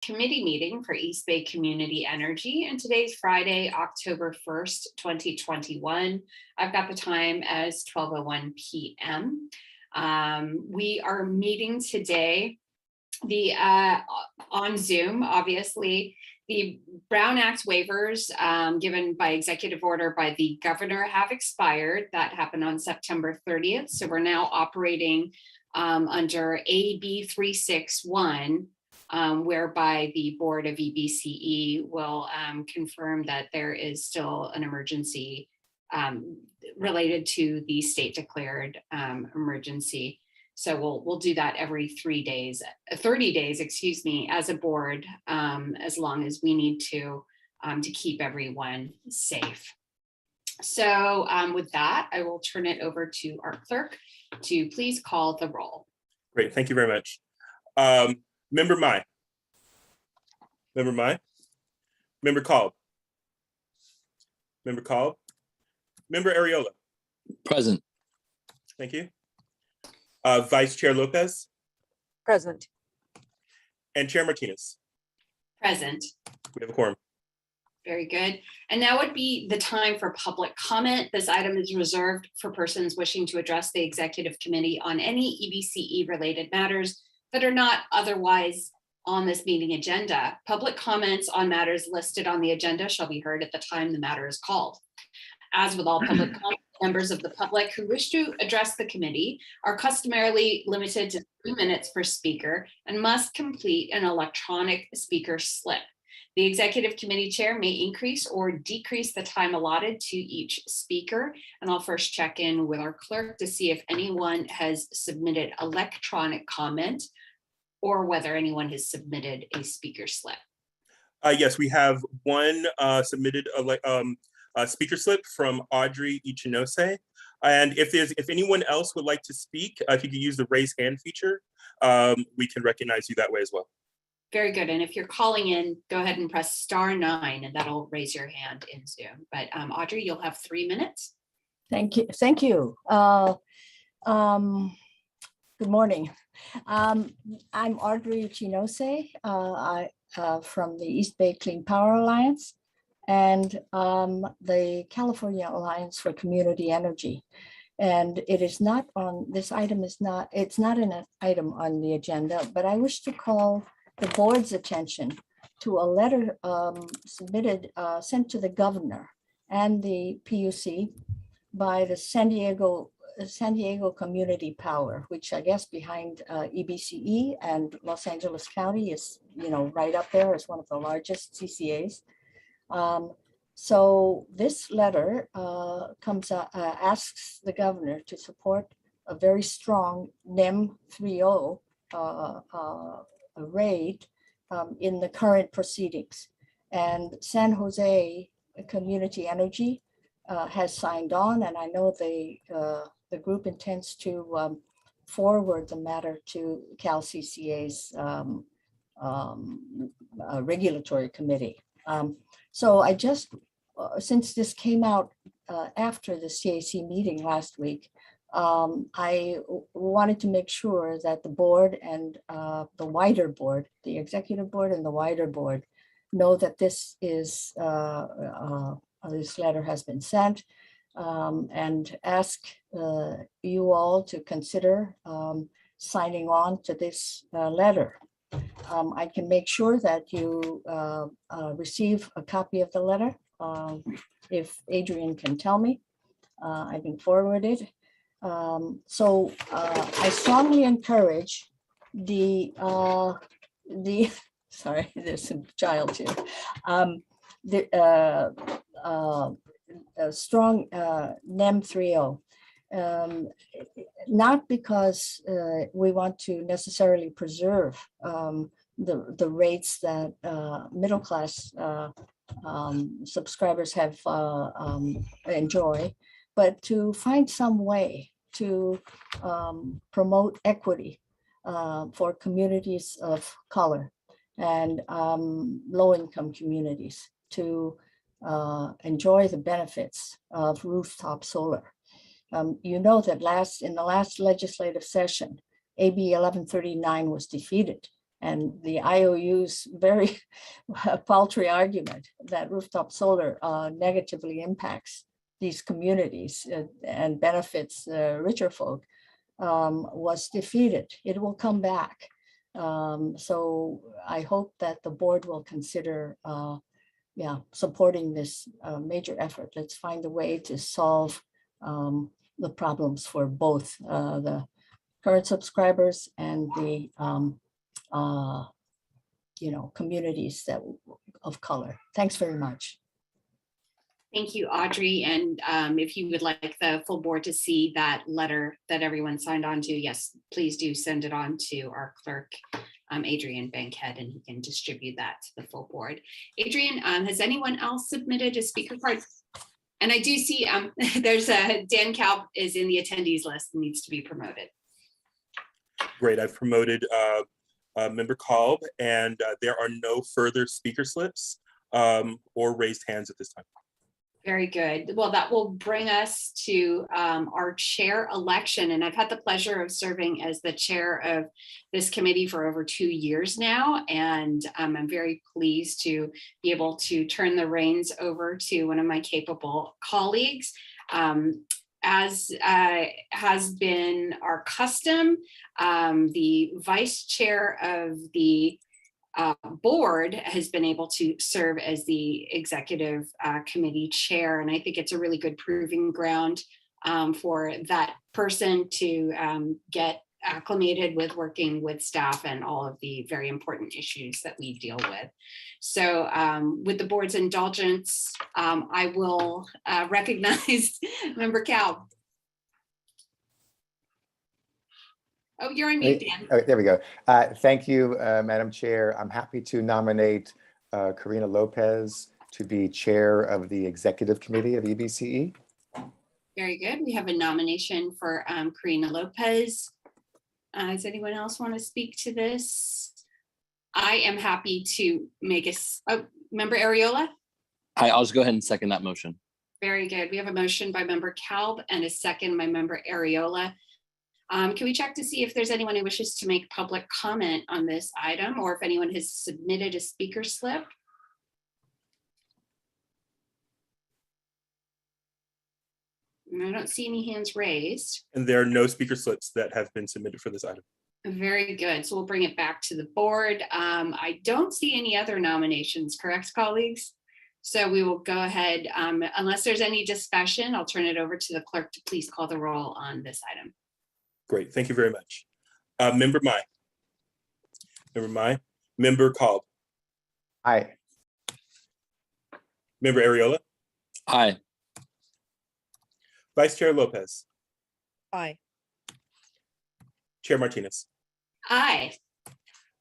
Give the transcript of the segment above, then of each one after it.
committee meeting for East Bay Community Energy, and today's Friday, October 1st, 2021. I've got the time as 12:01 p.m. We are meeting today on Zoom, obviously. The Brown Act waivers given by executive order by the governor have expired. That happened on September 30th. So we're now operating under AB 361, whereby the Board of EBCE will confirm that there is still an emergency related to the state declared emergency. So we'll do that every 30 days, excuse me, as a board, as long as we need to keep everyone safe. So with that, I will turn it over to our clerk to please call the roll. Great, thank you very much. Member Mai. Member Mai. Member Kolb. Member Kolb. Member Ariola. Present. Thank you. Vice Chair Lopez. Present. And Chair Martinez. Present. We have a quorum. Very good. And now would be the time for public comment. This item is reserved for persons wishing to address the executive committee on any EBCE related matters that are not otherwise on this meeting agenda. Public comments on matters listed on the agenda shall be heard at the time the matter is called. As with all public comments, members of the public who wish to address the committee are customarily limited to 3 minutes per speaker and must complete an electronic speaker slip. The executive committee chair may increase or decrease the time allotted to each speaker. And I'll first check in with our clerk to see if anyone has submitted electronic comment or whether anyone has submitted a speaker slip. Yes, we have one submitted speaker slip from Audrey Ichinose. And if anyone else would like to speak, if you could use the raise hand feature, we can recognize you that way as well. Very good. And if you're calling in, go ahead and press *9 and that'll raise your hand in Zoom. But Audrey, you'll have 3 minutes. Thank you. Thank you. Good morning. I'm Audrey Ichinose from the East Bay Clean Power Alliance and the California Alliance for Community Energy. And it is not on, this item is not, it's not an item on the agenda, but I wish to call the board's attention to a letter sent to the governor and the PUC by the San Diego Community Power, which I guess behind EBCE and Los Angeles County is, right up there as one of the largest CCAs. So this letter asks the governor to support a very strong NEM 3.0 rate in the current proceedings. And San Jose Community Energy has signed on, and I know the group intends to forward the matter to CalCCA's regulatory committee. So I just, since this came out after the CAC meeting last week, I wanted to make sure that the board and the wider board, the executive board and the wider board, know that this is this letter has been sent, and ask you all to consider signing on to this letter. I can make sure that you receive a copy of the letter. If Adrian can tell me, I can forward it. So I strongly encourage sorry, there's some child here. A strong NEM 3.0. Not because we want to necessarily preserve the rates that middle class subscribers have enjoy, but to find some way to promote equity for communities of color and low-income communities to enjoy the benefits of rooftop solar. You know that in the last legislative session, AB 1139 was defeated And the IOU's very paltry argument that rooftop solar negatively impacts these communities and benefits richer folk was defeated. It will come back. So I hope that the board will consider supporting this major effort. Let's find a way to solve the problems for both the current subscribers and the communities that of color. Thanks very much. Thank you, Audrey. And if you would like the full board to see that letter that everyone signed on to, yes, please do send it on to our clerk, Adrian Bankhead, and he can distribute that to the full board. Adrian, has anyone else submitted a speaker card? And I do see there's Dan Kalb is in the attendees list and needs to be promoted. Great, I've promoted Member Kalb, and there are no further speaker slips or raised hands at this time. Very good. Well, that will bring us to our chair election. And I've had the pleasure of serving as the chair of this committee for over 2 years now. And I'm very pleased to be able to turn the reins over to one of my capable colleagues. As has been our custom, the vice chair of the board has been able to serve as the executive committee chair. And I think it's a really good proving ground for that person to get acclimated with working with staff and all of the very important issues that we deal with. So with the board's indulgence, I will recognize Member Kalb. Oh, you're on mute, Dan. Oh, there we go. Thank you, Madam Chair. I'm happy to nominate Karina Lopez to be chair of the Executive Committee of EBCE. Very good. We have a nomination for Karina Lopez. Does anyone else want to speak to this? I am happy to make a Member Ariola. Hi, I'll just go ahead and second that motion. Very good. We have a motion by Member Kalb and a second by Member Ariola. Can we check to see if there's anyone who wishes to make public comment on this item, or if anyone has submitted a speaker slip? I don't see any hands raised. And there are no speaker slips that have been submitted for this item. Very good. So we'll bring it back to the board. I don't see any other nominations, correct, colleagues? So we will go ahead. Unless there's any discussion, I'll turn it over to the clerk to please call the roll on this item. Great, thank you very much. Member Mai. Member Mai. Member Kalb. Aye. Member Ariola. Aye. Vice Chair Lopez. Aye. Chair Martinez. Aye.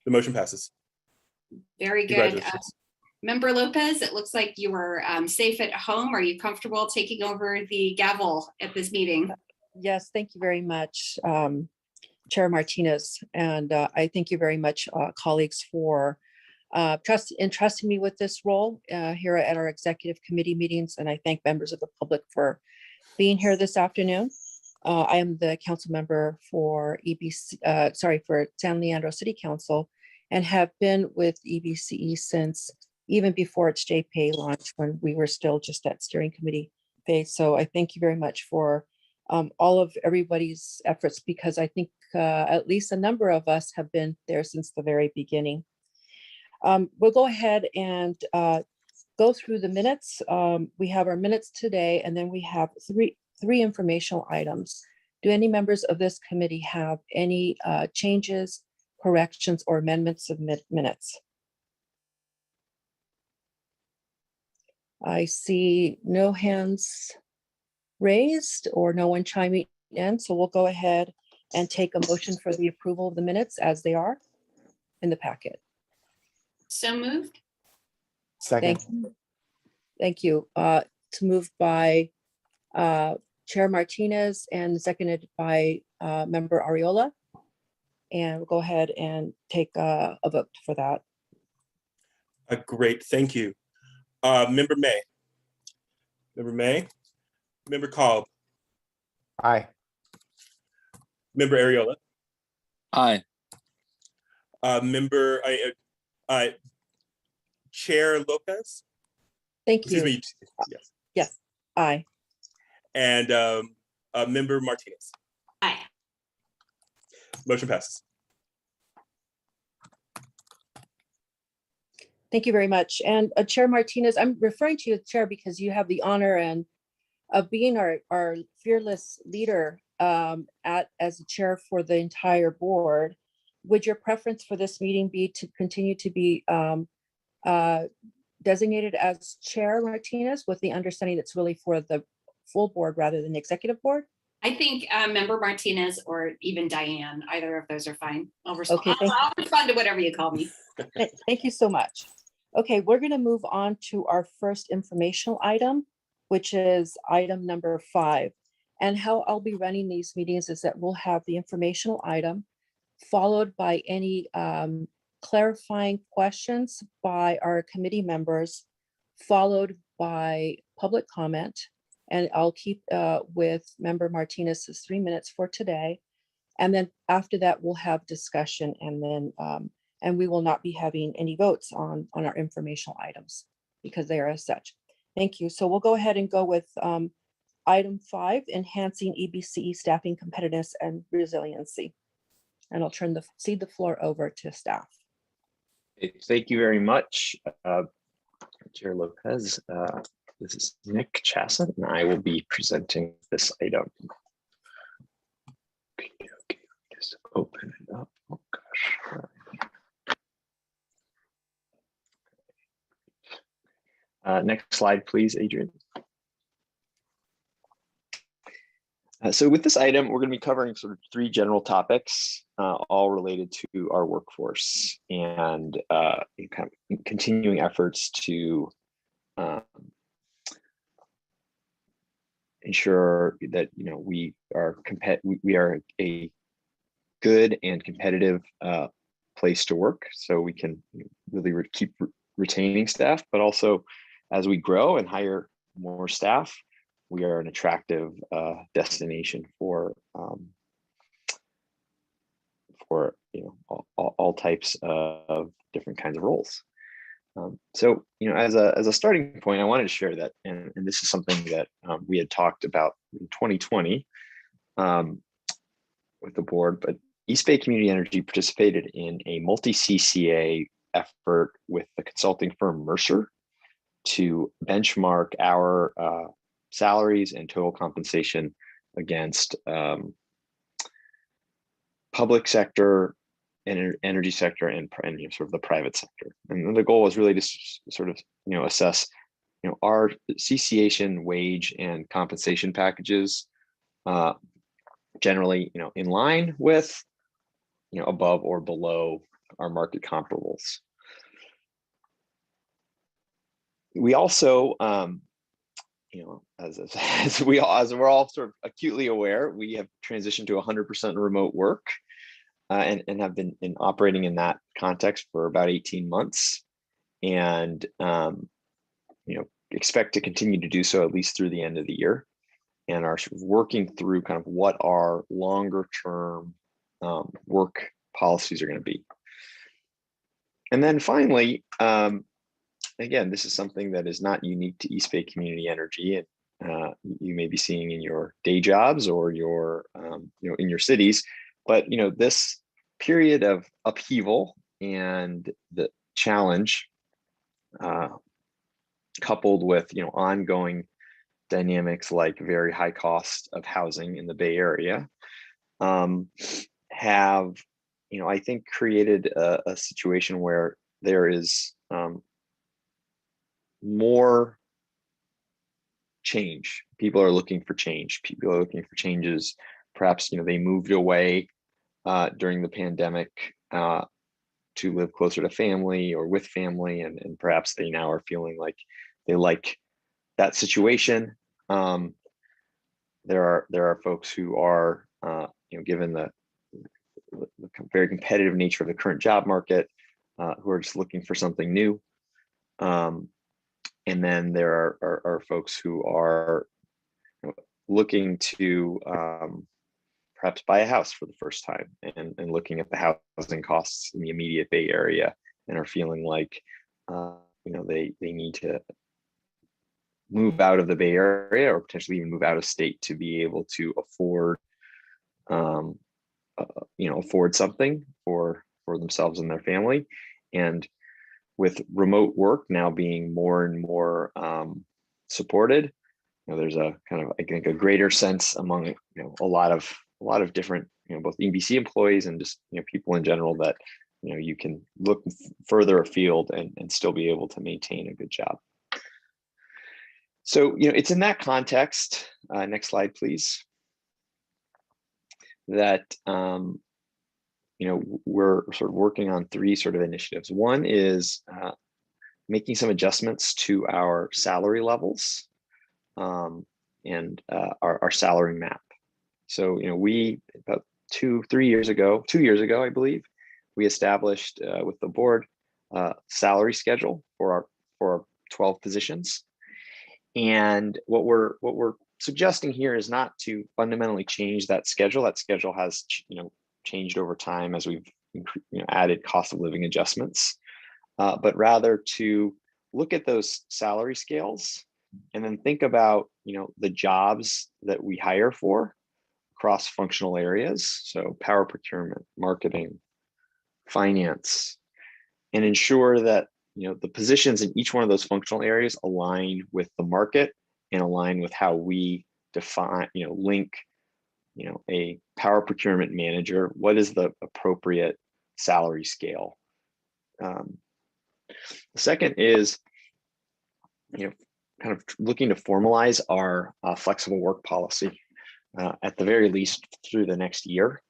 The motion passes. Very good. Congratulations. Member Lopez, it looks like you are safe at home. Are you comfortable taking over the gavel at this meeting? Yes, thank you very much, Chair Martinez. And I thank you very much, colleagues, for entrusting me with this role here at our executive committee meetings. And I thank members of the public for being here this afternoon. I am the council member for for San Leandro City Council, and have been with EBCE since even before its JPay launch, when we were still just at steering committee phase. So I thank you very much for all of everybody's efforts, because I think at least a number of us have been there since the very beginning. We'll go ahead and go through the minutes. We have our minutes today, and then we have three informational items. Do any members of this committee have any changes, corrections, or amendments of minutes? I see no hands raised or no one chiming in, so we'll go ahead and take a motion for the approval of the minutes as they are in the packet. So moved. Second. Thank you. Thank you. It's moved by Chair Martinez and seconded by Member Ariola. And we'll go ahead and take a vote for that. Great, thank you. Member May. Member May. Member Kalb. Aye. Member Ariola. Aye. Member, Chair Lopez. Thank Excuse you. me. Yes. Yes, aye. And Member Martinez. Aye. Motion passes. Thank you very much. And Chair Martinez, I'm referring to you, Chair, because you have the honor and of being our fearless leader as a chair for the entire board. Would your preference for this meeting be to continue to be designated as Chair Martinez, with the understanding it's really for the full board rather than the executive board? I think Member Martinez or even Diane, either of those are fine. I'll respond. Okay, I'll respond to whatever you call me. Thank you so much. Okay, we're going to move on to our first informational item, which is item number 5. And how I'll be running these meetings is that we'll have the informational item followed by any clarifying questions by our committee members, followed by public comment. And I'll keep with Member Martinez's 3 minutes for today. And then after that, we'll have discussion, and then and we will not be having any votes on our informational items because they are as such. Thank you. So we'll go ahead and go with item 5, enhancing EBCE staffing competitiveness and resiliency. And I'll cede the floor over to staff. Thank you very much, Chair Lopez. This is Nick Chasson, and I will be presenting this item. Okay, just open it up. Oh gosh. Next slide, please, Adrian. So with this item, we're going to be covering sort of 3 general topics, all related to our workforce and kind of continuing efforts to ensure that we are a good and competitive place to work, so we can really keep retaining staff, but also as we grow and hire more staff, we are an attractive destination for all types of different kinds of roles. So as a starting point, I wanted to share that, and this is something that we had talked about in 2020 with the board, but East Bay Community Energy participated in a multi-CCA effort with the consulting firm Mercer to benchmark our salaries and total compensation against public sector, energy sector, and sort of the private sector. And the goal was really to sort of assess our CCAtion wage and compensation packages generally in line with above or below our market comparables. We also as we're all sort of acutely aware, we have transitioned to 100% remote work and have been operating in that context for about 18 months, and expect to continue to do so at least through the end of the year, and are sort of working through kind of what our longer term work policies are going to be. And then finally, again, this is something that is not unique to East Bay Community Energy, and you may be seeing in your day jobs or your in your cities, but this period of upheaval and the challenge, coupled with ongoing dynamics like very high cost of housing in the Bay Area, have I think created a situation where there is more change. People are looking for change. People are looking for changes. Perhaps they moved away during the pandemic to live closer to family or with family, and perhaps they now are feeling like they like that situation. There are folks who are given the very competitive nature of the current job market, who are just looking for something new. And then there are folks who are looking to perhaps buy a house for the first time and looking at the housing costs in the immediate Bay Area and are feeling like they need to move out of the Bay Area or potentially even move out of state to be able to afford afford something for themselves and their family. And with remote work now being more and more supported, there's a kind of, I think, a greater sense among a lot of different both EBC employees and just people in general that you can look further afield and still be able to maintain a good job. So it's in that context, next slide please, that we're sort of working on three sort of initiatives. One is making some adjustments to our salary levels and our salary map. So we about 2 years ago, I believe, we established with the board salary schedule for our 12 positions. And what we're suggesting here is not to fundamentally change that schedule. That schedule has changed over time as we've added cost of living adjustments, but rather to look at those salary scales and then think about the jobs that we hire for across functional areas, so power procurement, marketing, finance, and ensure that the positions in each one of those functional areas align with the market and align with how we define, link, a power procurement manager. What is the appropriate salary scale? The second is, kind of looking to formalize our flexible work policy, at the very least through the next year,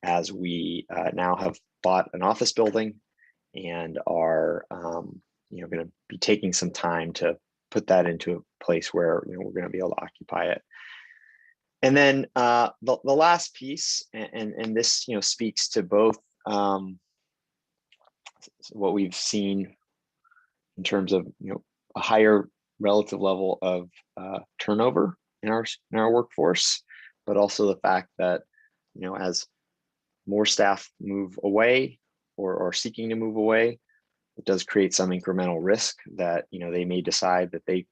as we now have bought an office building and are going to be taking some time to put that into a place where we're going to be able to occupy it. And then the last piece, and this speaks to both what we've seen in terms of a higher relative level of turnover in our workforce, but also the fact that as more staff move away or are seeking to move away, it does create some incremental risk that they may decide that they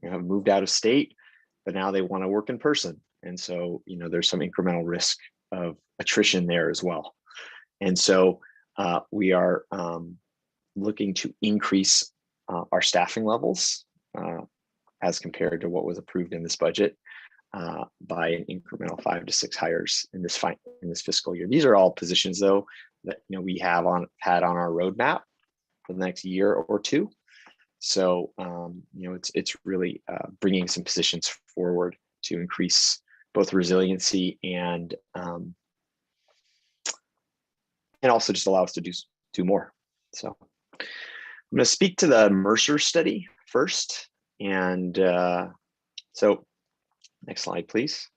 have moved out of state, but now they want to work in person. And so there's some incremental risk of attrition there as well. And so we are looking to increase our staffing levels as compared to what was approved in this budget by an incremental 5 to 6 hires in this fiscal year. These are all positions, though, that we had on our roadmap for the next year or two. So it's really bringing some positions forward to increase both resiliency and also just allow us to do more. So I'm going to speak to the Mercer study first, and so next slide, please.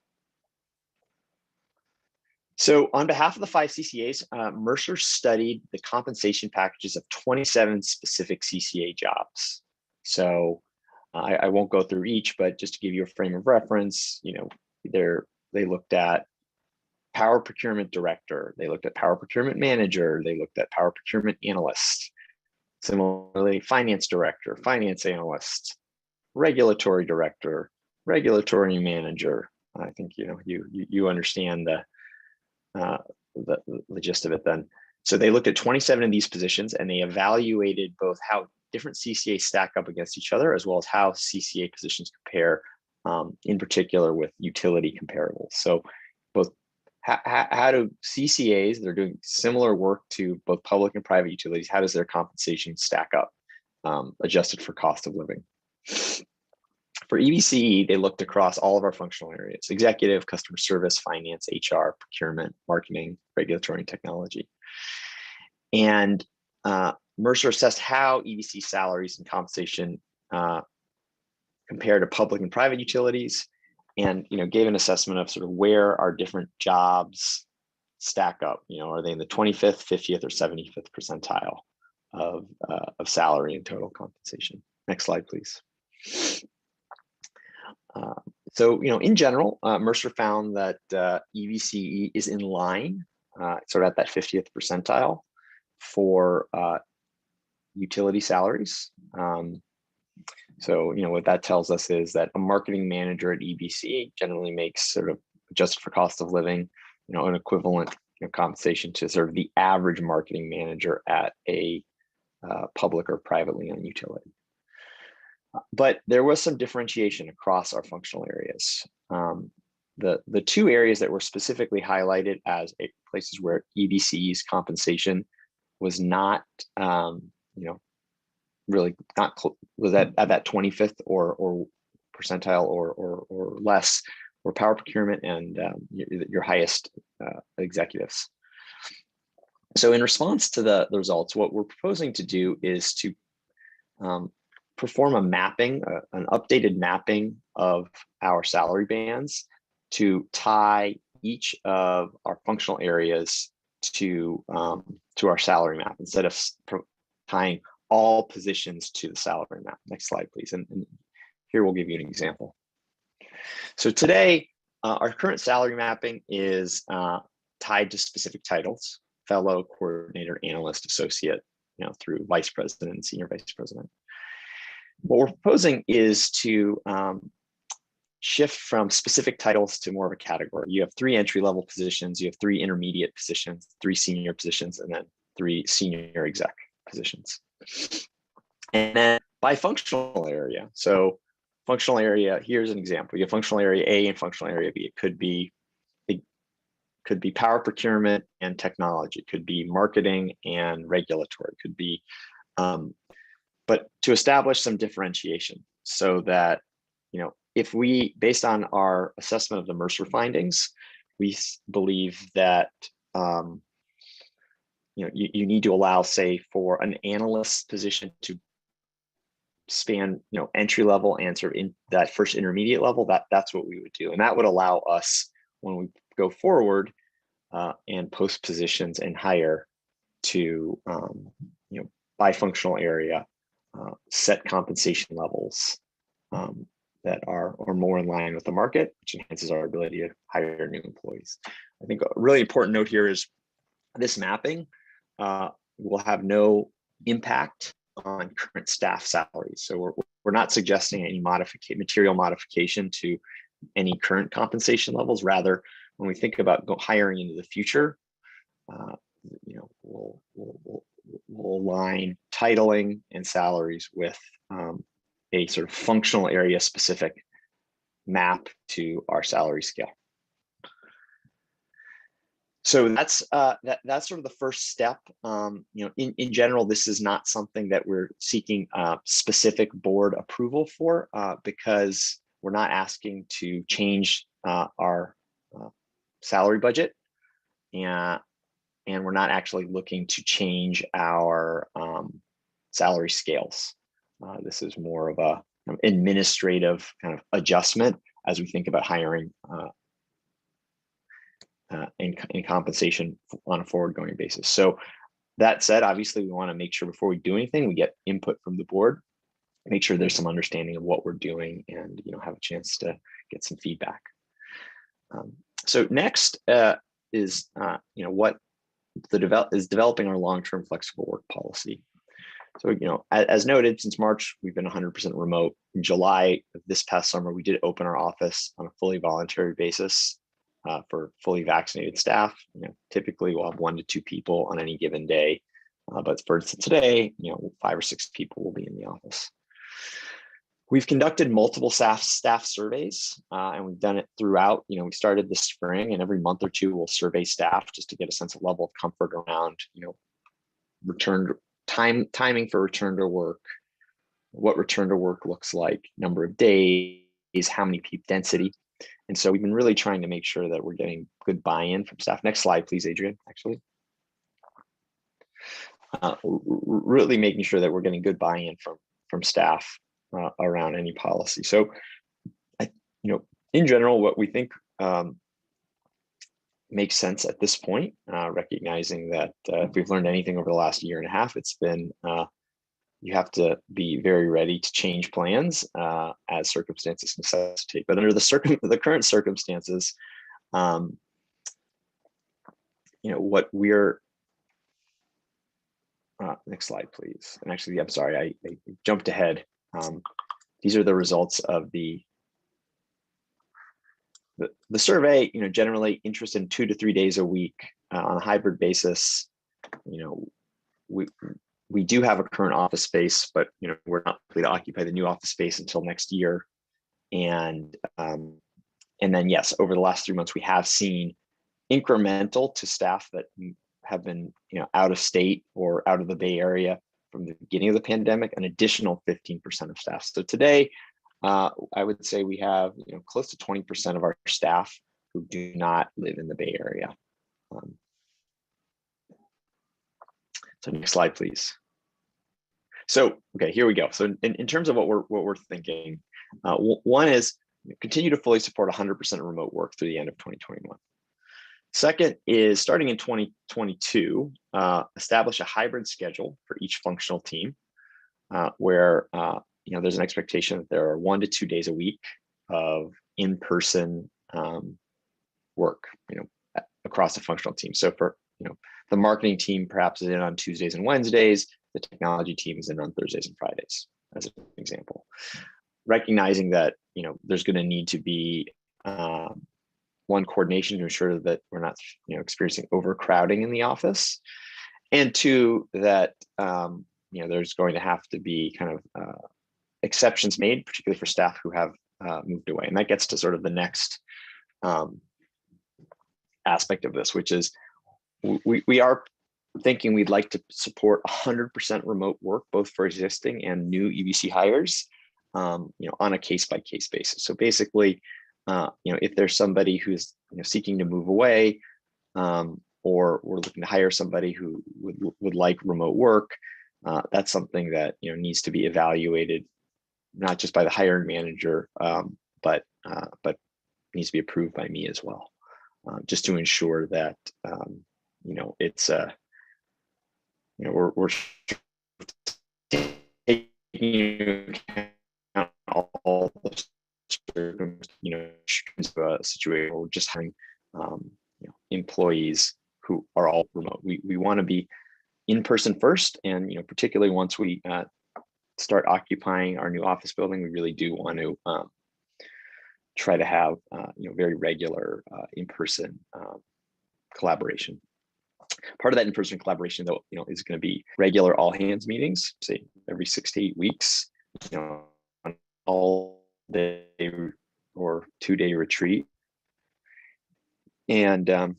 So on behalf of the 5 CCAs, Mercer studied the compensation packages of 27 specific CCA jobs. So I won't go through each, but just to give you a frame of reference, they looked at power procurement director, they looked at power procurement manager, they looked at power procurement analyst, similarly finance director, finance analyst, regulatory director, regulatory manager. I think you understand the gist of it then. So they looked at 27 of these positions and they evaluated both how different CCAs stack up against each other, as well as how CCA positions compare, in particular with utility comparables. So both how do CCAs that are doing similar work to both public and private utilities, how does their compensation stack up, adjusted for cost of living? For EBCE, they looked across all of our functional areas: executive, customer service, finance, HR, procurement, marketing, regulatory, and technology. And Mercer assessed how EBC salaries and compensation compare to public and private utilities, and gave an assessment of sort of where our different jobs stack up. Are they in the 25th, 50th, or 75th percentile of salary and total compensation? Next slide, please. So, in general, Mercer found that EBCE is in line, sort of at that 50th percentile for utility salaries. So, what that tells us is that a marketing manager at EBCE generally makes, sort of adjusted for cost of living, an equivalent compensation to sort of the average marketing manager at a public or privately owned utility. But there was some differentiation across our functional areas. The two areas that were specifically highlighted as places where EBCE's compensation was not, really not was at that 25th or percentile or less, or power procurement and your highest executives. So in response to the results, what we're proposing to do is to perform a mapping, an updated mapping of our salary bands to tie each of our functional areas to our salary map instead of tying all positions to the salary map. Next slide, please. And here we'll give you an example. So today, our current salary mapping is tied to specific titles: fellow, coordinator, analyst, associate, through vice president and senior vice president. What we're proposing is to shift from specific titles to more of a category. You have 3 entry-level positions, you have 3 intermediate positions, 3 senior positions, and then 3 senior exec positions. And then by functional area, so functional area, here's an example. You have functional area A and functional area B. It could be power procurement and technology, it could be marketing and regulatory, it could be, but to establish some differentiation so that, if we, based on our assessment of the Mercer findings, we believe that, you need to allow, say, for an analyst position to span, entry level and sort of in that first intermediate level, that's what we would do. And that would allow us, when we go forward and post positions and hire, to, by functional area, set compensation levels that are more in line with the market, which enhances our ability to hire new employees. I think a really important note here is this mapping will have no impact on current staff salaries. So we're not suggesting any material modification to any current compensation levels. Rather, when we think about hiring into the future, we'll align titling and salaries with a sort of functional area specific map to our salary scale. So that's sort of the first step. In general, this is not something that we're seeking specific board approval for, because we're not asking to change our salary budget, and we're not actually looking to change our salary scales. This is more of a administrative kind of adjustment as we think about hiring and compensation on a forward-going basis. So that said, obviously, we want to make sure before we do anything, we get input from the board, make sure there's some understanding of what we're doing, and have a chance to get some feedback. So next is what is developing our long-term flexible work policy. So, as noted, since March, we've been 100% remote. In July of this past summer, we did open our office on a fully voluntary basis for fully vaccinated staff. Typically we'll have 1 to 2 people on any given day, but for today, 5 or 6 people will be in the office. We've conducted multiple staff surveys, and we've done it throughout. We started this spring, and every month or 2 we'll survey staff just to get a sense of level of comfort around, timing for return to work, what return to work looks like, number of days, how many people, density. And so we've been really trying to make sure that we're getting good buy-in from staff. Next slide, please, Adrian, actually. Really making sure that we're getting good buy-in from staff around any policy. So, in general, what we think makes sense at this point, recognizing that if we've learned anything over the last year and a half, it's been you have to be very ready to change plans as circumstances necessitate. But under the current circumstances, what we're next slide, please. And actually, I'm sorry, I jumped ahead. These are the results of the survey. Generally interest in 2 to 3 days a week on a hybrid basis. We do have a current office space, but we're not likely to occupy the new office space until next year. And then yes, over the last 3 months, we have seen incremental to staff that have been out of state or out of the Bay Area from the beginning of the pandemic, an additional 15% of staff. So today, I would say we have close to 20% of our staff who do not live in the Bay Area. So next slide, please. So okay, here we go. So in terms of what we're thinking, one is continue to fully support 100% remote work through the end of 2021. Second is starting in 2022, establish a hybrid schedule for each functional team, where there's an expectation that there are 1 to 2 days a week of in-person work, across the functional team. So for the marketing team perhaps is in on Tuesdays and Wednesdays, the technology team is in on Thursdays and Fridays, as an example. Recognizing that there's going to need to be one, coordination to ensure that we're not experiencing overcrowding in the office, and two, that there's going to have to be kind of exceptions made, particularly for staff who have moved away. And that gets to sort of the next aspect of this, which is we are thinking we'd like to support 100% remote work, both for existing and new EBC hires, on a case-by-case basis. So basically, if there's somebody who's seeking to move away, or we're looking to hire somebody who would like remote work, that's something that needs to be evaluated, not just by the hiring manager, but needs to be approved by me as well, just to ensure that it's we're taking into account all the situation where we're just having employees who are all remote. We want to be in person first, and particularly once we start occupying our new office building, we really do want to try to have very regular in-person collaboration. Part of that in-person collaboration, though, is going to be regular all hands meetings, say every 6 to 8 weeks, an all-day or 2-day retreat, and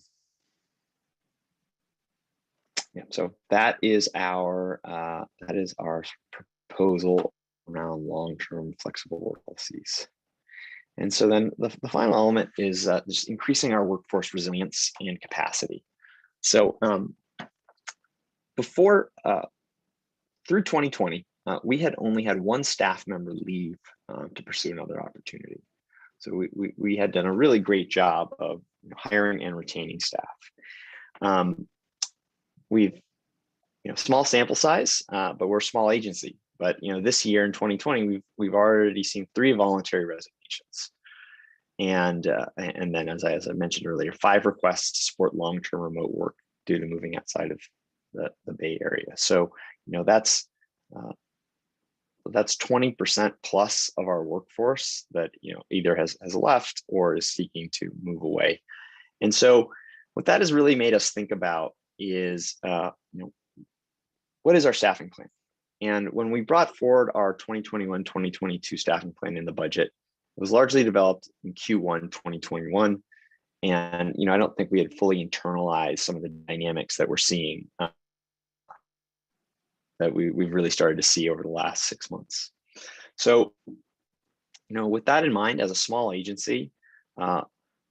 so that is our proposal around long-term flexible work policies. And so then the final element is just increasing our workforce resilience and capacity. So before, through 2020, we had only had one staff member leave to pursue another opportunity. So we had done a really great job of hiring and retaining staff. We've, small sample size, but we're a small agency. But this year in 2020, we've already seen 3 voluntary resignations, and then as I mentioned earlier, 5 requests to support long-term remote work due to moving outside of the Bay Area. So that's 20% plus of our workforce that either has left or is seeking to move away. And so what that has really made us think about is what is our staffing plan? And when we brought forward our 2021-2022 staffing plan in the budget, it was largely developed in Q1 2021. And I don't think we had fully internalized some of the dynamics that we're seeing, that we've really started to see over the last 6 months. So, with that in mind, as a small agency,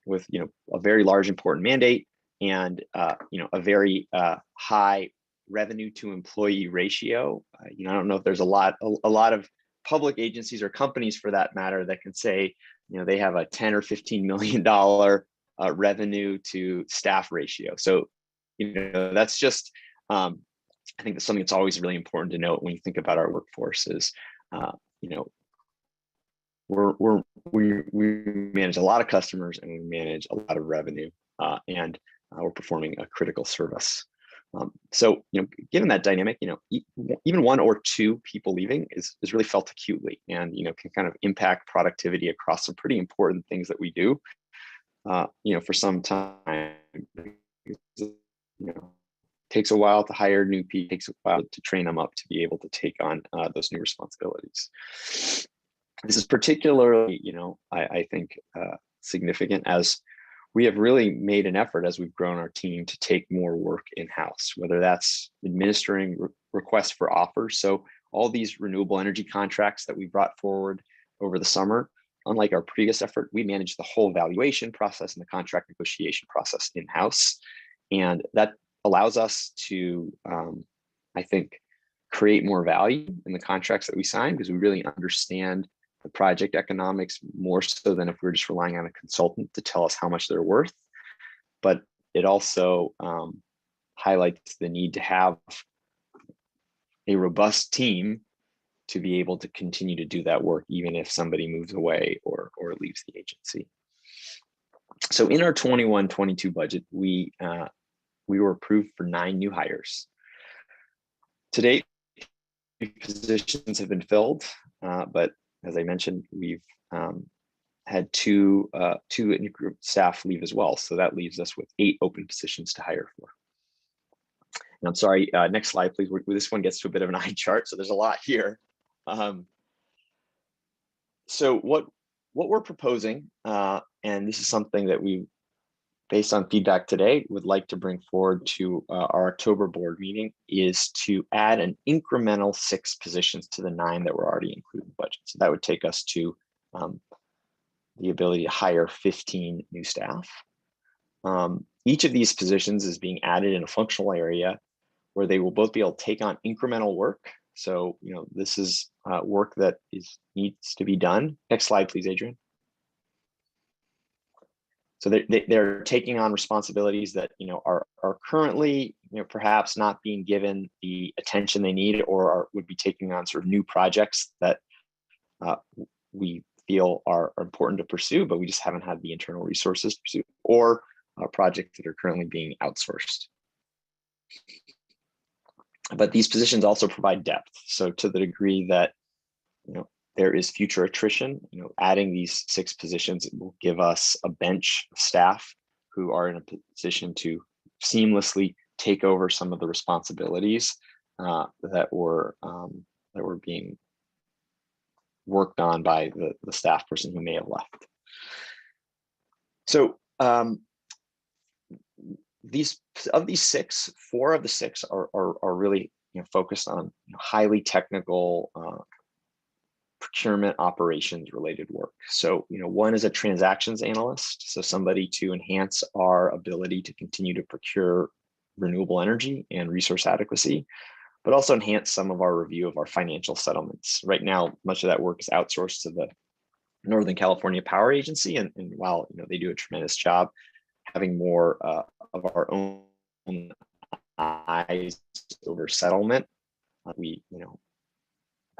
with a very large important mandate and a very high revenue to employee ratio, I don't know if there's a lot of public agencies or companies, for that matter, that can say they have a $10 or $15 million revenue to staff ratio. So that's just I think that's something that's always really important to note when you think about our workforce is, you know, we manage a lot of customers and we manage a lot of revenue, and we're performing a critical service. So, you know, given that dynamic, you know, even one or two people leaving is really felt acutely, and, you know, can kind of impact productivity across some pretty important things that we do, you know, for some time. You know, takes a while to hire new people, takes a while to train them up to be able to take on those new responsibilities. This is particularly, you know, I think significant as we have really made an effort as we've grown our team to take more work in-house, whether that's administering requests for offers. So all these renewable energy contracts that we brought forward over the summer, unlike our previous effort, we manage the whole valuation process and the contract negotiation process in-house. And that allows us to, I think, create more value in the contracts that we sign, because we really understand the project economics more so than if we were just relying on a consultant to tell us how much they're worth. But it also highlights the need to have a robust team to be able to continue to do that work, even if somebody moves away or leaves the agency. So in our 21-22 budget, we were approved for 9 new hires. To date, positions have been filled, but as I mentioned, we've had two group staff leave as well. So that leaves us with 8 open positions to hire for. And I'm sorry, next slide, please. This one gets to a bit of an eye chart, so there's a lot here. So what we're proposing, and this is something that we, based on feedback today, would like to bring forward to our October board meeting, is to add an incremental 6 positions to the 9 that were already included in the budget. So that would take us to the ability to hire 15 new staff. Each of these positions is being added in a functional area where they will both be able to take on incremental work. So, you know, this is work that needs to be done. Next slide, please, Adrian. So they're taking on responsibilities that, you know, are currently, you know, perhaps not being given the attention they need, or would be taking on sort of new projects that we feel are important to pursue, but we just haven't had the internal resources to pursue, or projects that are currently being outsourced. But these positions also provide depth. So to the degree that, you know, there is future attrition, you know, adding these 6 positions will give us a bench of staff who are in a position to seamlessly take over some of the responsibilities that were being worked on by the staff person who may have left. So these 6, 4 of the 6 are really, you know, focused on, you know, highly technical procurement operations related work. So, you know, one is a transactions analyst, so somebody to enhance our ability to continue to procure renewable energy and resource adequacy, but also enhance some of our review of our financial settlements. Right now, much of that work is outsourced to the Northern California Power Agency, and while, you know, they do a tremendous job, having more of our own eyes over settlement, we, you know,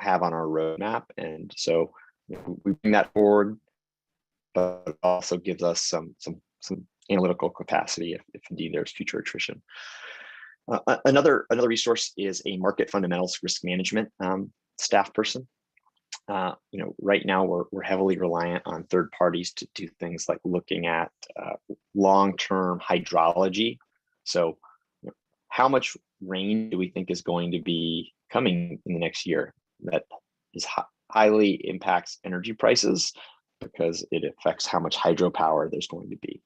have on our roadmap. And so, you know, we bring that forward, but it also gives us some analytical capacity if indeed there's future attrition. Another resource is a market fundamentals risk management staff person. You know, right now we're heavily reliant on third parties to do things like looking at long-term hydrology. So, you know, how much rain do we think is going to be coming in the next year? That is highly impacts energy prices, because it affects how much hydropower there's going to be.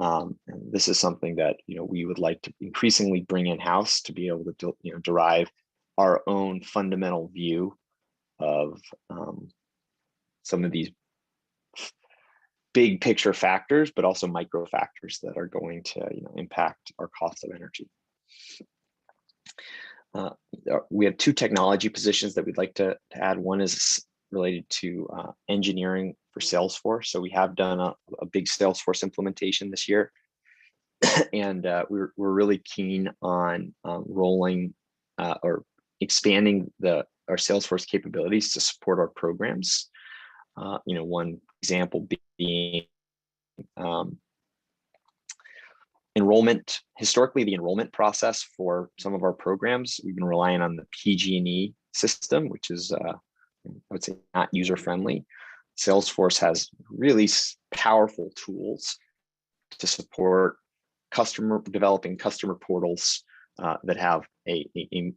And this is something that, you know, we would like to increasingly bring in-house to be able to, you know, derive our own fundamental view of some of these big picture factors, but also micro factors that are going to, you know, impact our cost of energy. We have 2 technology positions that we'd like to add. One is related to engineering for Salesforce. So we have done a big Salesforce implementation this year, and we're really keen on rolling or expanding our Salesforce capabilities to support our programs. One example being enrollment. Historically, the enrollment process for some of our programs, we've been relying on the PG&E system, which is, I would say, not user-friendly. Salesforce has really powerful tools to support developing customer portals that have a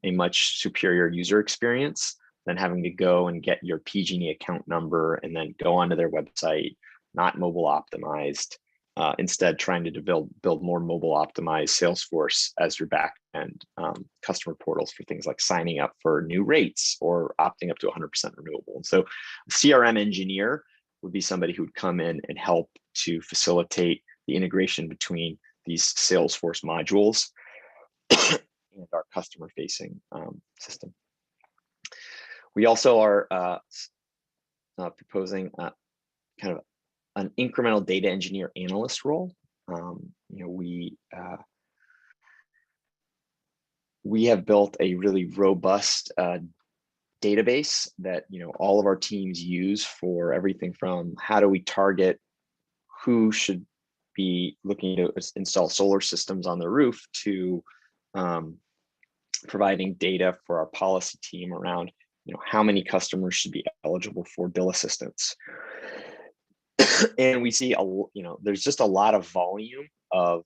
much superior user experience than having to go and get your PG&E account number and then go onto their website, not mobile optimized. Instead, trying to build more mobile optimized Salesforce as your back end customer portals for things like signing up for new rates or opting up to 100% renewable. And so a CRM engineer would be somebody who would come in and help to facilitate the integration between these Salesforce modules and our customer facing system. We also are proposing kind of an incremental data engineer analyst role. We have built a really robust database that all of our teams use for everything from how do we target who should be looking to install solar systems on the roof to providing data for our policy team around how many customers should be eligible for bill assistance. And we see there's just a lot of volume of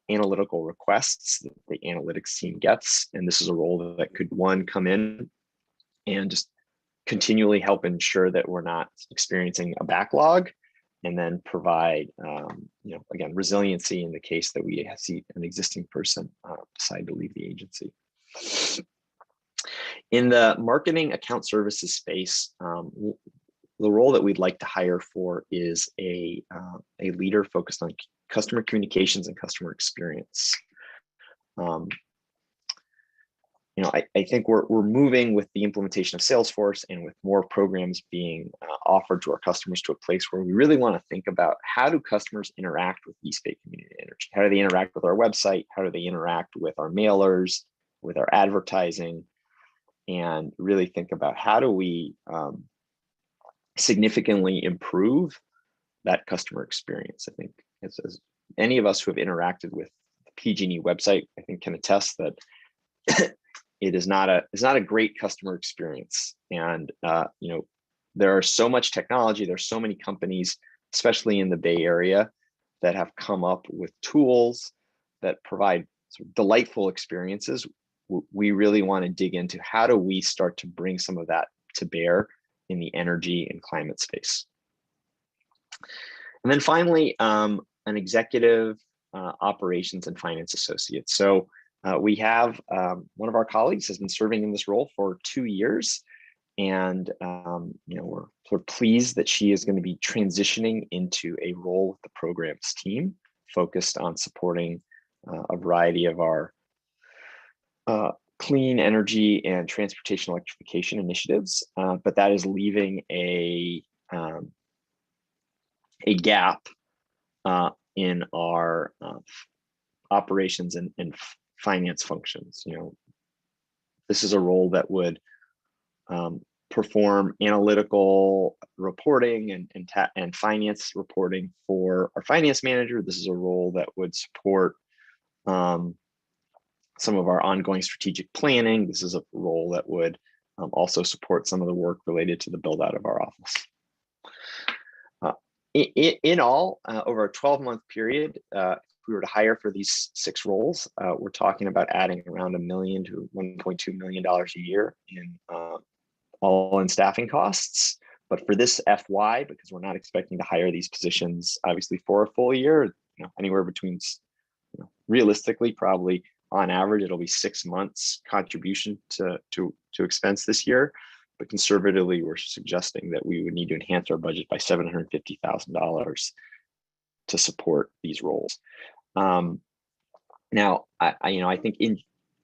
analytical requests that the analytics team gets, and this is a role that could come in and just continually help ensure that we're not experiencing a backlog, and then provide again, resiliency in the case that we see an existing person decide to leave the agency. In the marketing account services space, the role that we'd like to hire for is a leader focused on customer communications and customer experience. I think we're moving with the implementation of Salesforce and with more programs being offered to our customers to a place where we really want to think about how do customers interact with East Bay Community Energy? How do they interact with our website? How do they interact with our mailers, with our advertising? And really think about how do we significantly improve that customer experience. I think as any of us who have interacted with the PG&E website, I think can attest that it's not a great customer experience. And there are so much technology, there's so many companies, especially in the Bay Area, that have come up with tools that provide sort of delightful experiences. We really want to dig into how do we start to bring some of that to bear in the energy and climate space. And then finally, an executive operations and finance associate. So we have one of our colleagues has been serving in this role for 2 years, and we're sort of pleased that she is going to be transitioning into a role with the programs team focused on supporting a variety of our clean energy and transportation electrification initiatives, but that is leaving a gap in our operations and finance functions. This is a role that would perform analytical reporting and finance reporting for our finance manager. This is a role that would support some of our ongoing strategic planning. This is a role that would also support some of the work related to the build out of our office. In all, over a 12-month period, if we were to hire for these 6 roles, we're talking about adding around $1 million to $1.2 million a year in all in staffing costs. But for this FY, because we're not expecting to hire these positions, obviously for a full year, anywhere between, realistically, probably on average, it'll be 6 months contribution to expense this year. But conservatively, we're suggesting that we would need to enhance our budget by $750,000 to support these roles. Now, I think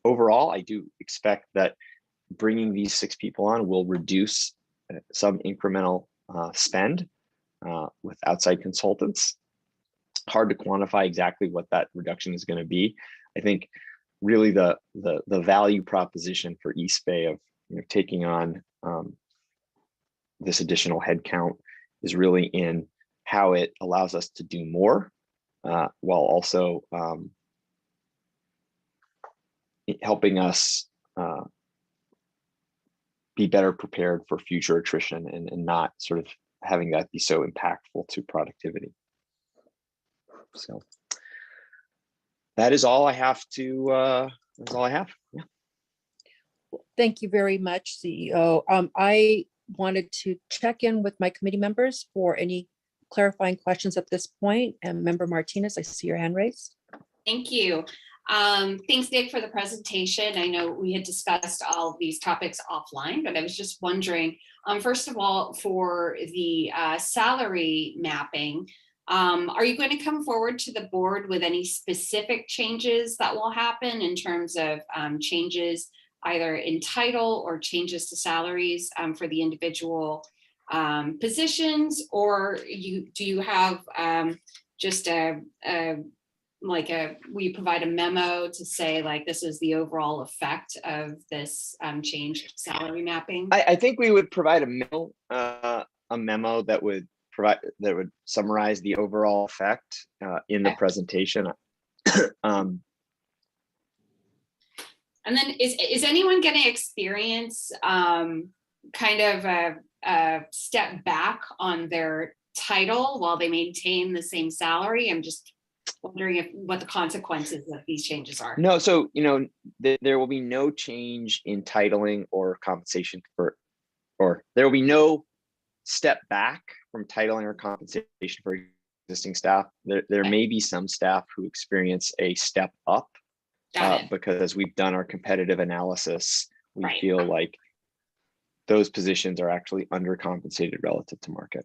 overall, I do expect that bringing these 6 people on will reduce some incremental spend with outside consultants. Hard to quantify exactly what that reduction is going to be. I think really the value proposition for East Bay of taking on this additional headcount is really in how it allows us to do more while also helping us be better prepared for future attrition and not sort of having that be so impactful to productivity. So that is all I have to, that's all I have. Yeah. Thank you very much, CEO. I wanted to check in with my committee members for any clarifying questions at this point. And Member Martinez, I see your hand raised. Thank you. Thanks, Nick, for the presentation. I know we had discussed all of these topics offline, but I was just wondering, first of all, for the salary mapping, are you going to come forward to the board with any specific changes that will happen in terms of changes either in title or changes to salaries for the individual positions, or do you have just will you provide a memo to say like this is the overall effect of this changed salary mapping? I think we would provide a memo that would summarize the overall effect in the presentation. And then is anyone going to experience kind of a step back on their title while they maintain the same salary? I'm just wondering what the consequences of these changes are. No, so there will be no change in titling or compensation or there will be no step back from titling or compensation for existing staff. There may be some staff who experience a step up. Because as we've done our competitive analysis, we feel like those positions are actually undercompensated relative to market.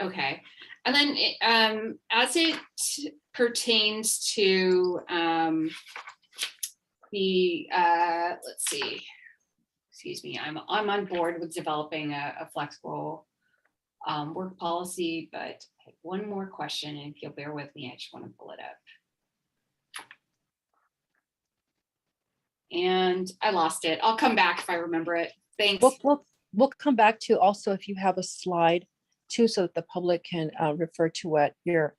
Okay. And then as it pertains to let's see, excuse me, I'm on board with developing a flexible work policy, but I have one more question, and if you'll bear with me, I just want to pull it up. And I lost it. I'll come back if I remember it. Thanks. We'll come back to also if you have a slide too, so that the public can refer to what your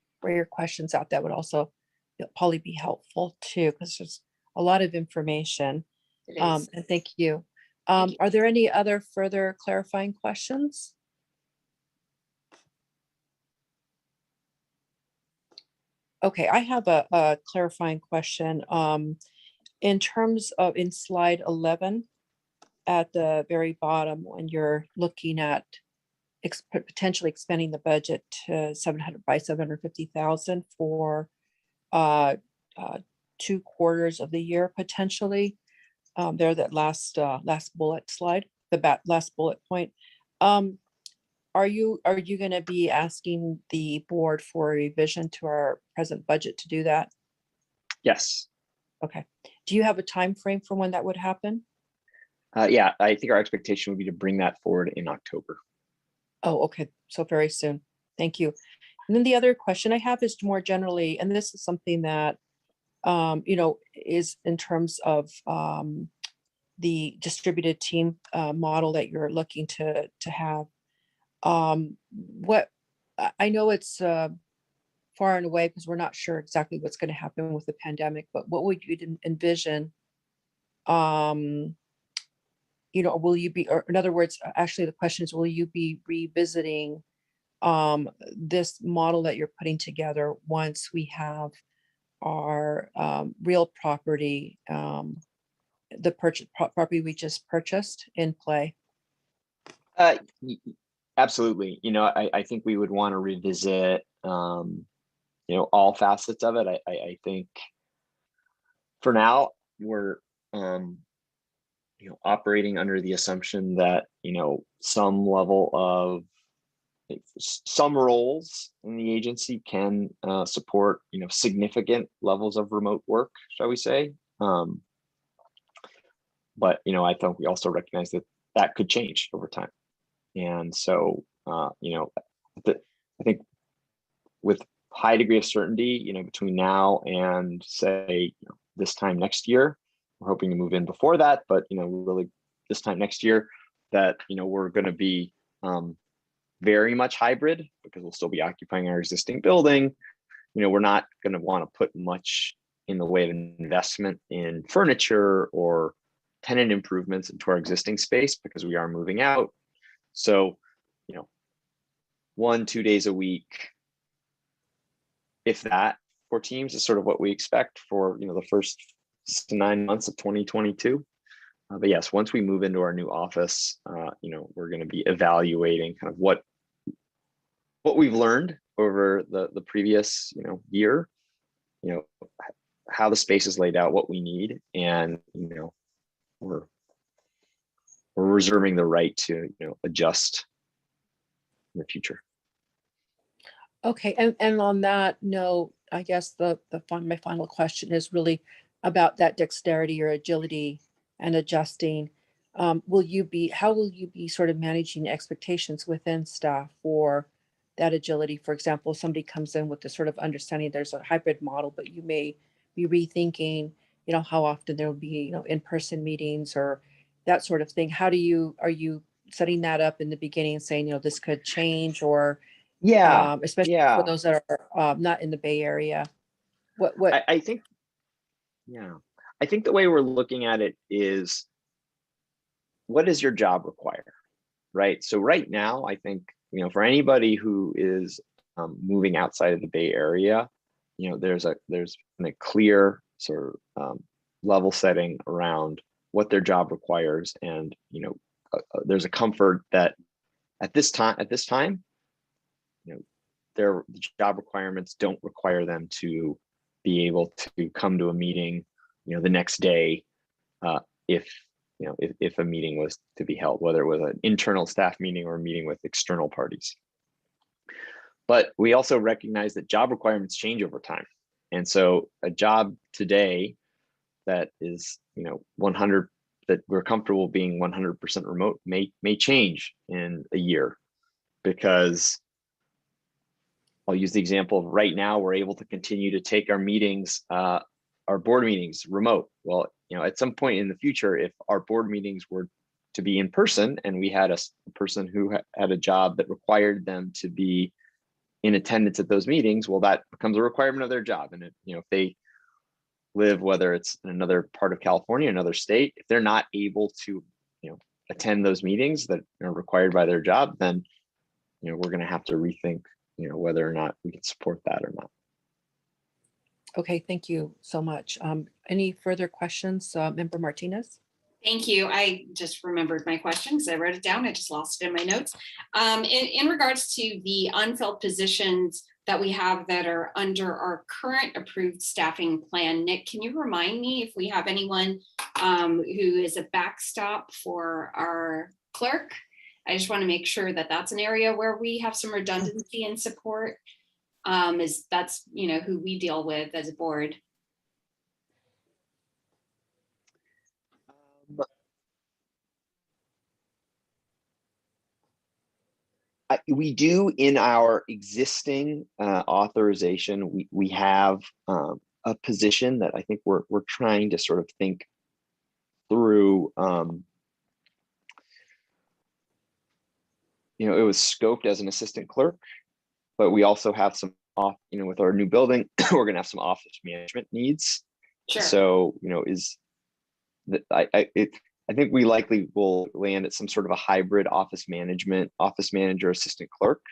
questions out. That would also probably be helpful too, because there's a lot of information. And thank you. Are there any other further clarifying questions? Okay, I have a clarifying question. In terms of in slide 11, at the very bottom, when you're looking at potentially expanding the budget to 750,000 for 2 quarters of the year potentially, that last bullet slide, the last bullet point. Are you going to be asking the board for a revision to our present budget to do that? Yes. Okay. Do you have a time frame for when that would happen? Yeah, I think our expectation would be to bring that forward in October. Oh, okay. So very soon. Thank you. And then the other question I have is more generally, and this is something that, is in terms of the distributed team model that you're looking to have. What I know it's far and away because we're not sure exactly what's going to happen with the pandemic, but what would you envision? Will you be, or in other words, actually the question is, will you be revisiting this model that you're putting together once we have our real property, the property we just purchased in play? Absolutely. I think we would want to revisit, all facets of it. I think for now we're, operating under the assumption that, some level of some roles in the agency can support, significant levels of remote work, shall we say. But, I think we also recognize that could change over time. And so, I think with high degree of certainty, between now and say this time next year, we're hoping to move in before that, but really this time next year that we're going to be very much hybrid because we'll still be occupying our existing building. We're not going to want to put much in the way of investment in furniture or tenant improvements into our existing space because we are moving out. So, 1-2 days a week, if that, for teams is sort of what we expect for the first 6 to 9 months of 2022. But yes, once we move into our new office, we're going to be evaluating kind of what we've learned over the previous year, how the space is laid out, what we need, and we're reserving the right to adjust in the future. Okay, and on that note, I guess my final question is really about that dexterity or agility and adjusting. How will you be sort of managing expectations within staff for that agility? For example, if somebody comes in with the sort of understanding there's a hybrid model, but you may be rethinking, how often there will be, in-person meetings or that sort of thing. Are you setting that up in the beginning and saying, this could change, or especially for those that are not in the Bay Area? I think the way we're looking at it is, what does your job require, right? So right now, I think for anybody who is moving outside of the Bay Area, there's a clear sort of level setting around what their job requires, and there's a comfort that at this time, their job requirements don't require them to be able to come to a meeting, the next day, if a meeting was to be held, whether it was an internal staff meeting or a meeting with external parties. But we also recognize that job requirements change over time. And so a job today that is, 100, that we're comfortable being 100% remote may change in a year, because I'll use the example of right now, we're able to continue to take our meetings, our board meetings remote. Well, at some point in the future, if our board meetings were to be in person and we had a person who had a job that required them to be in attendance at those meetings, well, that becomes a requirement of their job. And if they live, whether it's in another part of California, another state, if they're not able to, attend those meetings that are required by their job, then, we're going to have to rethink, whether or not we can support that or not. Okay, thank you so much. Any further questions, Member Martinez? Thank you. I just remembered my question because I wrote it down. I just lost it in my notes. In regards to the unfilled positions that we have that are under our current approved staffing plan, Nick, can you remind me if we have anyone who is a backstop for our clerk? I just want to make sure that that's an area where we have some redundancy and support. That's who we deal with as a board. We do, in our existing authorization, we have a position that I think we're trying to sort of think through. It was scoped as an assistant clerk, but we also have some with our new building, we're going to have some office management needs. Sure. So, I think we likely will land at some sort of a hybrid office manager, assistant clerk,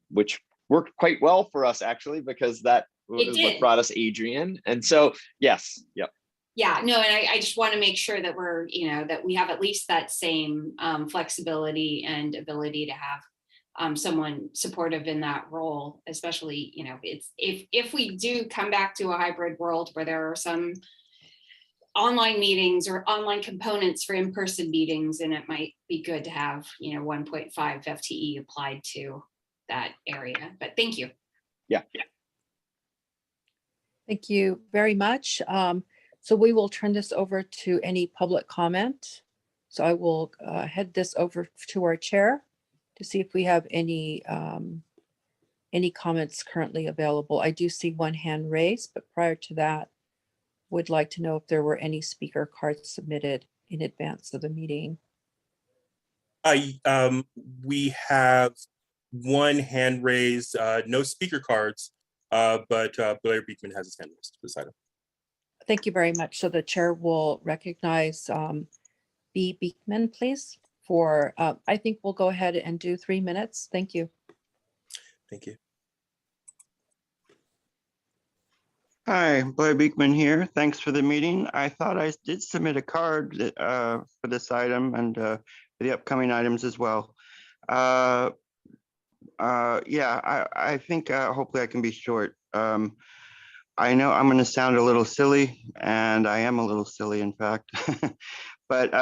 which worked quite well for us, actually, because that was what brought us Adrian. And so, yes. Yep. Yeah, no, and I just want to make sure that we're, that we have at least that same flexibility and ability to have someone supportive in that role, especially, it's if we do come back to a hybrid world where there are some online meetings or online components for in-person meetings, and it might be good to have 1.5 FTE applied to that area. But thank you. Yeah. Thank you very much. So we will turn this over to any public comment. So I will head this over to our chair to see if we have any comments currently available. I do see one hand raised, but prior to that, would like to know if there were any speaker cards submitted in advance of the meeting. We have one hand raised, no speaker cards, but Blair Beekman has his hand raised for this item. Thank you very much. So the chair will recognize B. Beekman, please, for, I think we'll go ahead and do 3 minutes. Thank you. Thank you. Hi, Blair Beekman here. Thanks for the meeting. I thought I did submit a card for this item and for the upcoming items as well. Yeah, I think hopefully I can be short. I know I'm going to sound a little silly, and I am a little silly, in fact. But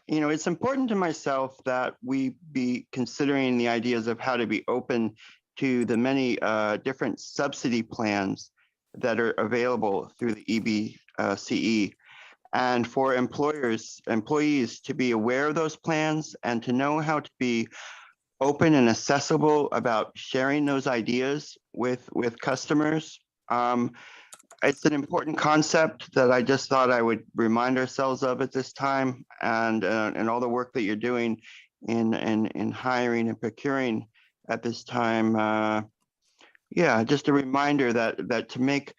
you know, it's important to myself that we be considering the ideas of how to be open to the many different subsidy plans that are available through the EBCE, and for employees to be aware of those plans and to know how to be open and accessible about sharing those ideas with customers. It's an important concept that I just thought I would remind ourselves of at this time, and all the work that you're doing in hiring and procuring at this time. Yeah, just a reminder that to make,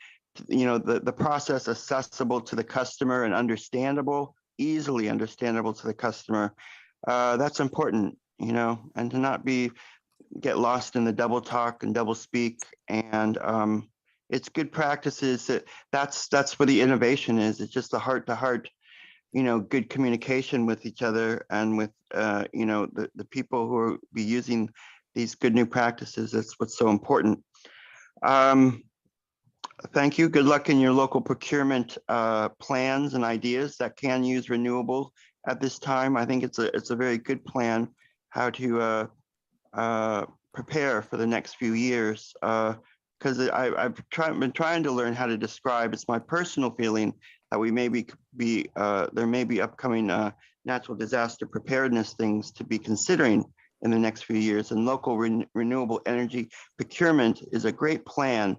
you know, the process accessible to the customer and understandable, easily understandable to the customer, that's important, you know, and to not get lost in the double talk and double speak. And it's good practices that's where the innovation is. It's just the heart to heart, you know, good communication with each other and with you know, the people who will be using these good new practices. That's what's so important. Thank you. Good luck in your local procurement plans and ideas that can use renewable at this time. I think it's a very good plan how to prepare for the next few years. Because I've been trying to learn how to describe. It's my personal feeling that we may there may be upcoming natural disaster preparedness things to be considering in the next few years, and local renewable energy procurement is a great plan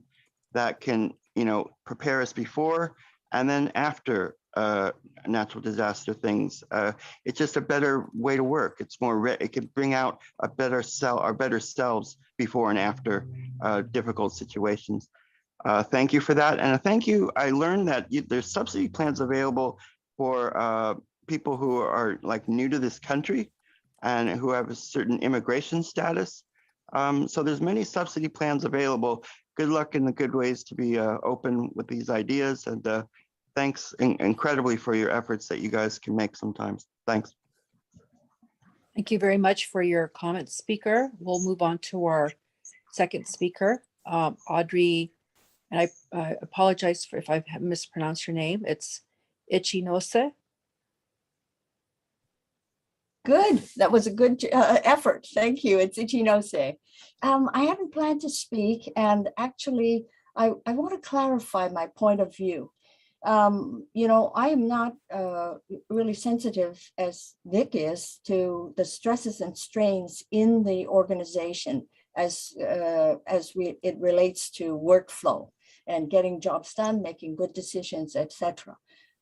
that can, you know, prepare us before and then after natural disaster things. It's just a better way to work. It's more, it can bring out our better selves before and after difficult situations. Thank you for that. And thank you. I learned that there's subsidy plans available for people who are like new to this country and who have a certain immigration status. So there's many subsidy plans available. Good luck in the good ways to be open with these ideas. And thanks incredibly for your efforts that you guys can make sometimes. Thanks. Thank you very much for your comments, speaker. We'll move on to our second speaker, Audrey, and I apologize if I've mispronounced your name. It's Ichinose. Good. That was a good effort. Thank you. It's Ichinose. I hadn't planned to speak, and actually, I want to clarify my point of view. You know, I am not really sensitive as Vic is to the stresses and strains in the organization as it relates to workflow and getting jobs done, making good decisions, etc.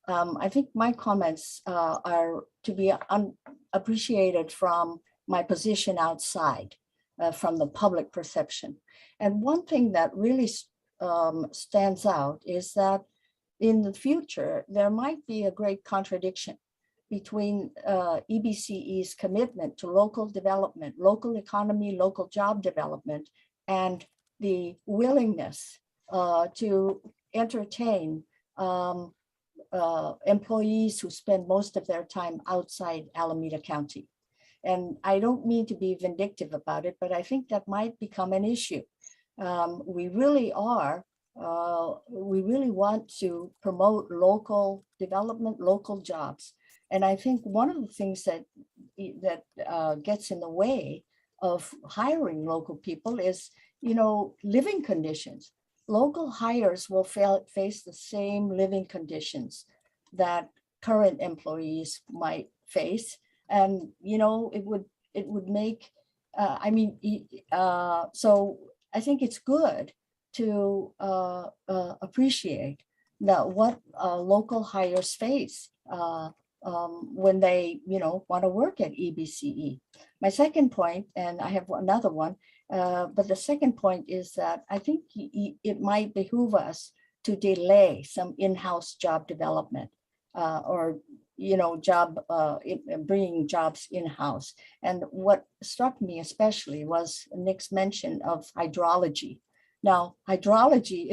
I think my comments are to be appreciated from my position outside, from the public perception. And one thing that really stands out is that in the future, there might be a great contradiction between EBCE's commitment to local development, local economy, local job development, and the willingness to entertain employees who spend most of their time outside Alameda County. And I don't mean to be vindictive about it, but I think that might become an issue. We really want to promote local development, local jobs. And I think one of the things that gets in the way of hiring local people is, you know, living conditions. Local hires will face the same living conditions that current employees might face. And, you know, it would make, so I think it's good to appreciate that what local hires face when they, want to work at EBCE. My second point, and I have another one, but the second point is that I think it might behoove us to delay some in-house job development or bringing jobs in-house. And what struck me especially was Nick's mention of hydrology. Now, hydrology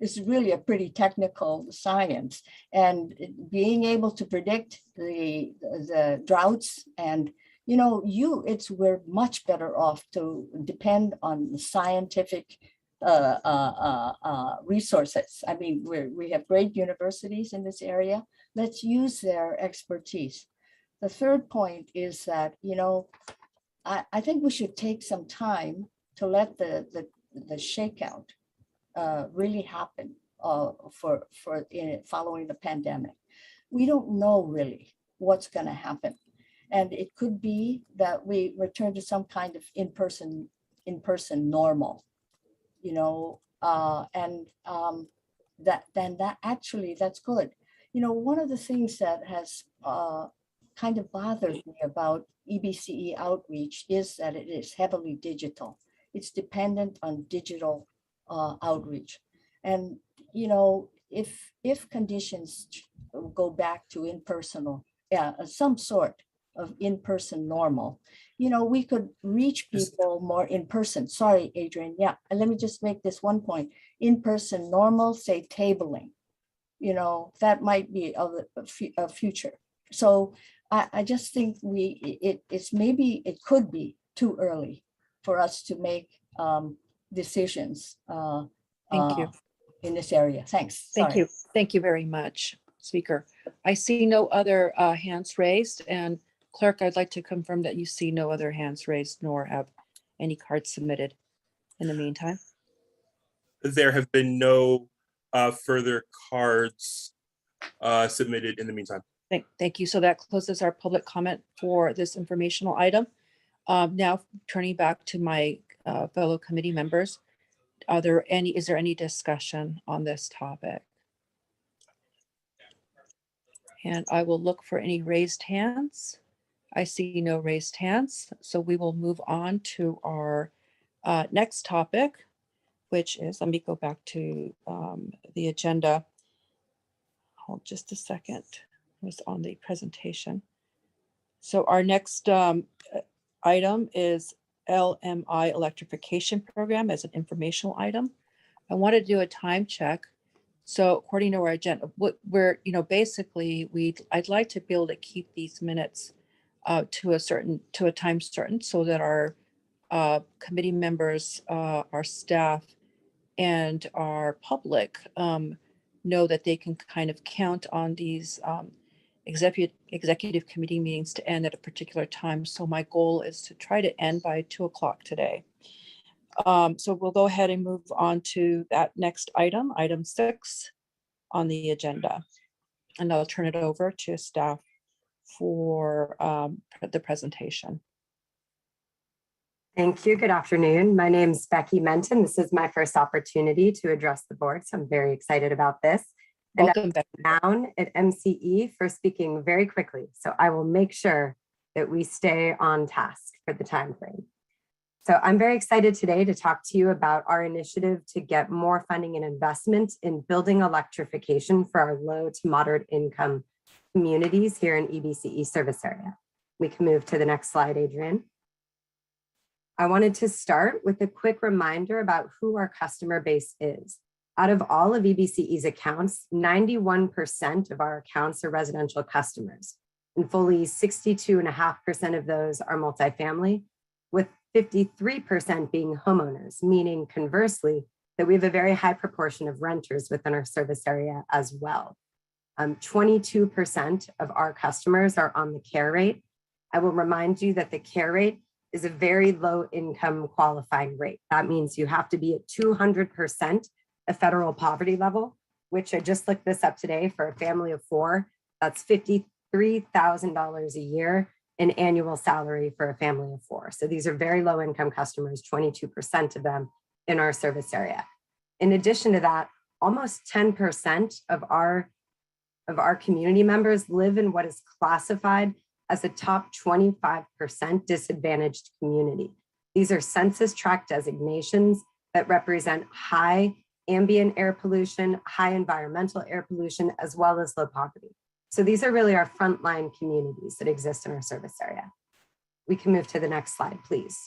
is really a pretty technical science, and being able to predict the droughts and we're much better off to depend on the scientific resources. I mean, we have great universities in this area. Let's use their expertise. The third point is that, I think we should take some time to let the shakeout really happen following the pandemic. We don't know really what's going to happen. And it could be that we return to some kind of in-person normal, that's good. One of the things that has kind of bothered me about EBCE outreach is that it is heavily digital. It's dependent on digital outreach. And, if conditions go back to in-person, some sort of in-person normal, we could reach people more in person. Sorry, Adrian. Yeah, and let me just make this one point. In-person normal, say tabling, that might be a future. So I just think it could be too early for us to make decisions Thank you. in this area. Thanks. Thank Sorry. you. Thank you very much, Speaker. I see no other hands raised, and Clerk, I'd like to confirm that you see no other hands raised nor have any cards submitted in the meantime. There have been no further cards submitted in the meantime. Thank you. So that closes our public comment for this informational item. Now turning back to my fellow committee members, is there any discussion on this topic? And I will look for any raised hands. I see no raised hands, so we will move on to our next topic, which is, let me go back to the agenda. Hold just a second. It was on the presentation. So our next item is LMI electrification program as an informational item. I want to do a time check. So according to our agenda, basically I'd like to be able to keep these minutes to a time certain so that our committee members, our staff, and our public know that they can kind of count on these executive committee meetings to end at a particular time. So my goal is to try to end by 2:00 today. So we'll go ahead and move on to that next item, item 6 on the agenda. And I'll turn it over to staff for the presentation. Thank you. Good afternoon. My name is Becky Menton. This is my first opportunity to address the board, so I'm very excited about this. And Welcome back. down at MCE for speaking very quickly, so I will make sure that we stay on task for the time frame. So I'm very excited today to talk to you about our initiative to get more funding and investment in building electrification for our low to moderate income communities here in EBCE service area. We can move to the next slide, Adrian. I wanted to start with a quick reminder about who our customer base is. Out of all of EBCE's accounts, 91% of our accounts are residential customers, and fully 62.5% of those are multifamily, with 53% being homeowners, meaning conversely, that we have a very high proportion of renters within our service area as well. 22% of our customers are on the care rate. I will remind you that the care rate is a very low income qualifying rate. That means you have to be at 200% of federal poverty level, which I just looked this up today for a family of 4. That's $53,000 a year in annual salary for a family of 4. So these are very low income customers, 22% of them in our service area. In addition to that, almost 10% of our community members live in what is classified as a top 25% disadvantaged community. These are census tract designations that represent high ambient air pollution, high environmental air pollution, as well as low poverty. So these are really our frontline communities that exist in our service area. We can move to the next slide, please.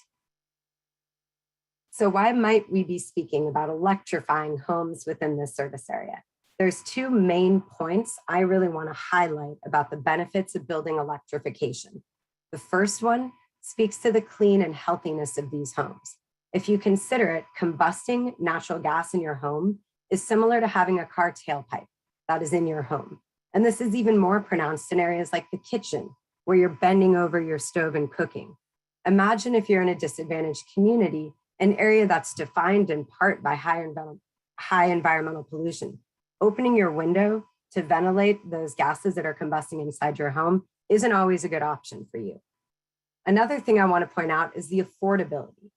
So why might we be speaking about electrifying homes within this service area? There's two main points I really want to highlight about the benefits of building electrification. The first one speaks to the clean and healthiness of these homes. If you consider it, combusting natural gas in your home is similar to having a car tailpipe that is in your home. And this is even more pronounced in areas like the kitchen, where you're bending over your stove and cooking. Imagine if you're in a disadvantaged community, an area that's defined in part by high environmental pollution. Opening your window to ventilate those gases that are combusting inside your home isn't always a good option for you. Another thing I want to point out is the affordability.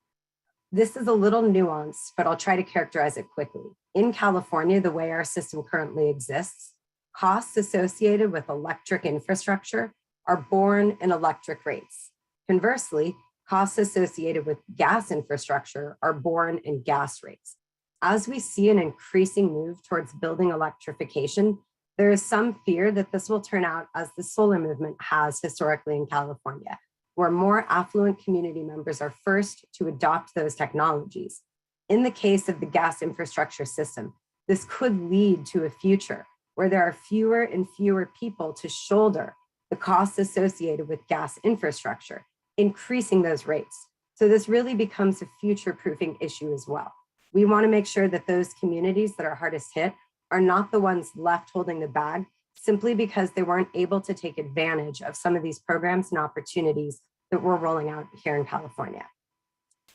This is a little nuanced, but I'll try to characterize it quickly. In California, the way our system currently exists, costs associated with electric infrastructure are borne in electric rates. Conversely, costs associated with gas infrastructure are borne in gas rates. As we see an increasing move towards building electrification, there is some fear that this will turn out as the solar movement has historically in California, where more affluent community members are first to adopt those technologies. In the case of the gas infrastructure system, this could lead to a future where there are fewer and fewer people to shoulder the costs associated with gas infrastructure, increasing those rates. So this really becomes a future-proofing issue as well. We want to make sure that those communities that are hardest hit are not the ones left holding the bag simply because they weren't able to take advantage of some of these programs and opportunities that we're rolling out here in California.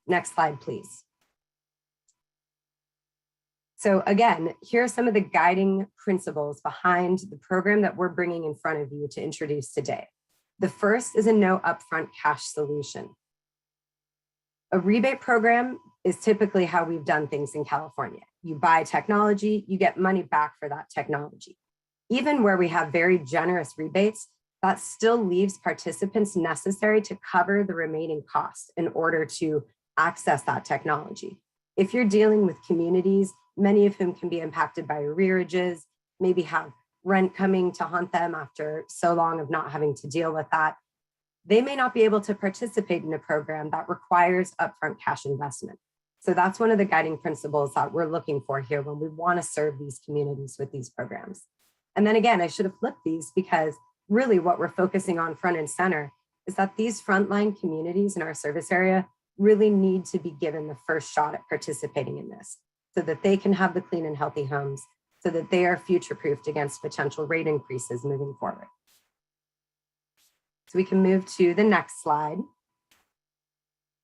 Next slide, please. So again, here are some of the guiding principles behind the program that we're bringing in front of you to introduce today. The first is a no upfront cash solution. A rebate program is typically how we've done things in California. You buy technology, you get money back for that technology. Even where we have very generous rebates, that still leaves participants necessary to cover the remaining costs in order to access that technology. If you're dealing with communities, many of whom can be impacted by arrearages, maybe have rent coming to haunt them after so long of not having to deal with that, they may not be able to participate in a program that requires upfront cash investment. So that's one of the guiding principles that we're looking for here when we want to serve these communities with these programs. And then again, I should have flipped these because really what we're focusing on front and center is that these frontline communities in our service area really need to be given the first shot at participating in this so that they can have the clean and healthy homes, so that they are future-proofed against potential rate increases moving forward. So we can move to the next slide.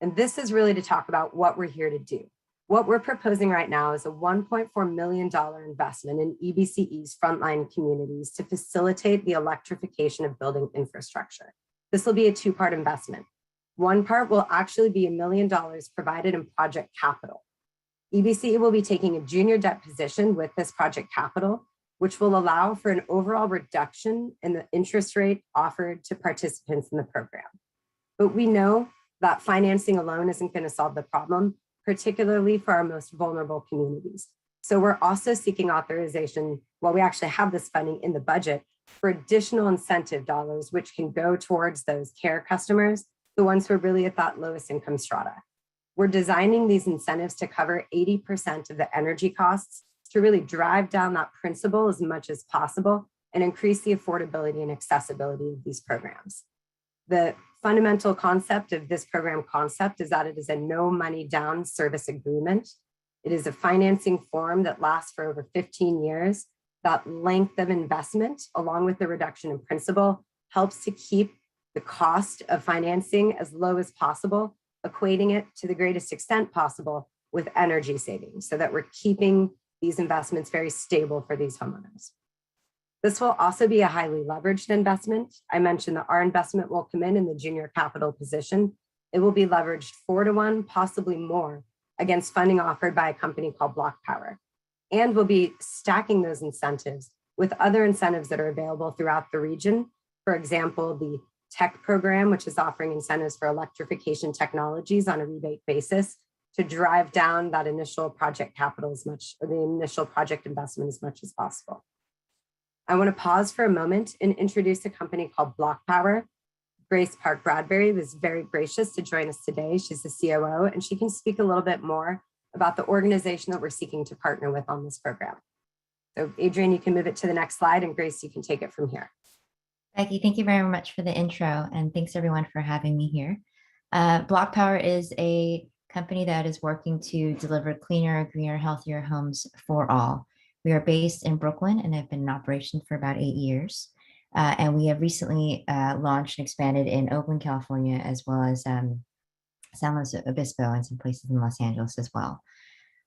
And this is really to talk about what we're here to do. What we're proposing right now is a $1.4 million investment in EBCE's frontline communities to facilitate the electrification of building infrastructure. This will be a two-part investment. One part will actually be $1 million provided in project capital. EBCE will be taking a junior debt position with this project capital, which will allow for an overall reduction in the interest rate offered to participants in the program. But we know that financing alone isn't going to solve the problem, particularly for our most vulnerable communities. So we're also seeking authorization, well, we actually have this funding in the budget for additional incentive dollars, which can go towards those care customers, the ones who are really at that lowest income strata. We're designing these incentives to cover 80% of the energy costs to really drive down that principle as much as possible and increase the affordability and accessibility of these programs. The fundamental concept of this program concept is that it is a no money down service agreement. It is a financing form that lasts for over 15 years. That length of investment, along with the reduction in principal, helps to keep the cost of financing as low as possible, equating it to the greatest extent possible with energy savings so that we're keeping these investments very stable for these homeowners. This will also be a highly leveraged investment. I mentioned that our investment will come in the junior capital position. It will be leveraged 4-to-1, possibly more, against funding offered by a company called Block Power. And we'll be stacking those incentives with other incentives that are available throughout the region. For example, the tech program, which is offering incentives for electrification technologies on a rebate basis to drive down that initial project capital as much, or the initial project investment as much as possible. I want to pause for a moment and introduce a company called Block Power. Grace Park Bradbury was very gracious to join us today. She's the COO, and she can speak a little bit more about the organization that we're seeking to partner with on this program. So Adrian, you can move it to the next slide, and Grace, you can take it from here. Becky, thank you very much for the intro, and thanks everyone for having me here. Block Power is a company that is working to deliver cleaner, greener, healthier homes for all. We are based in Brooklyn and have been in operation for about 8 years. And we have recently launched and expanded in Oakland, California, as well as San Luis Obispo and some places in Los Angeles as well.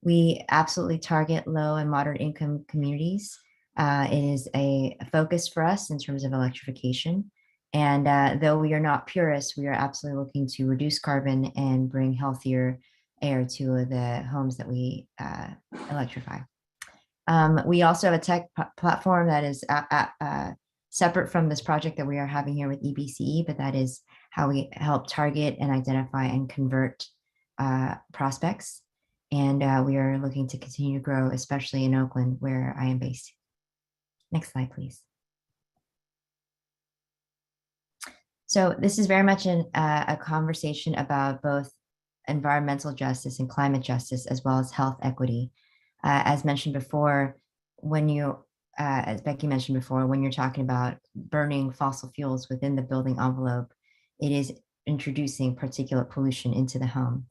We absolutely target low and moderate income communities. It is a focus for us in terms of electrification. And though we are not purists, we are absolutely looking to reduce carbon and bring healthier air to the homes that we electrify. We also have a tech platform that is separate from this project that we are having here with EBCE, but that is how we help target and identify and convert prospects. And we are looking to continue to grow, especially in Oakland, where I am based. Next slide, please. So this is very much a conversation about both environmental justice and climate justice, as well as health equity. As mentioned before, as Becky mentioned before, when you're talking about burning fossil fuels within the building envelope, it is introducing particulate pollution into the home.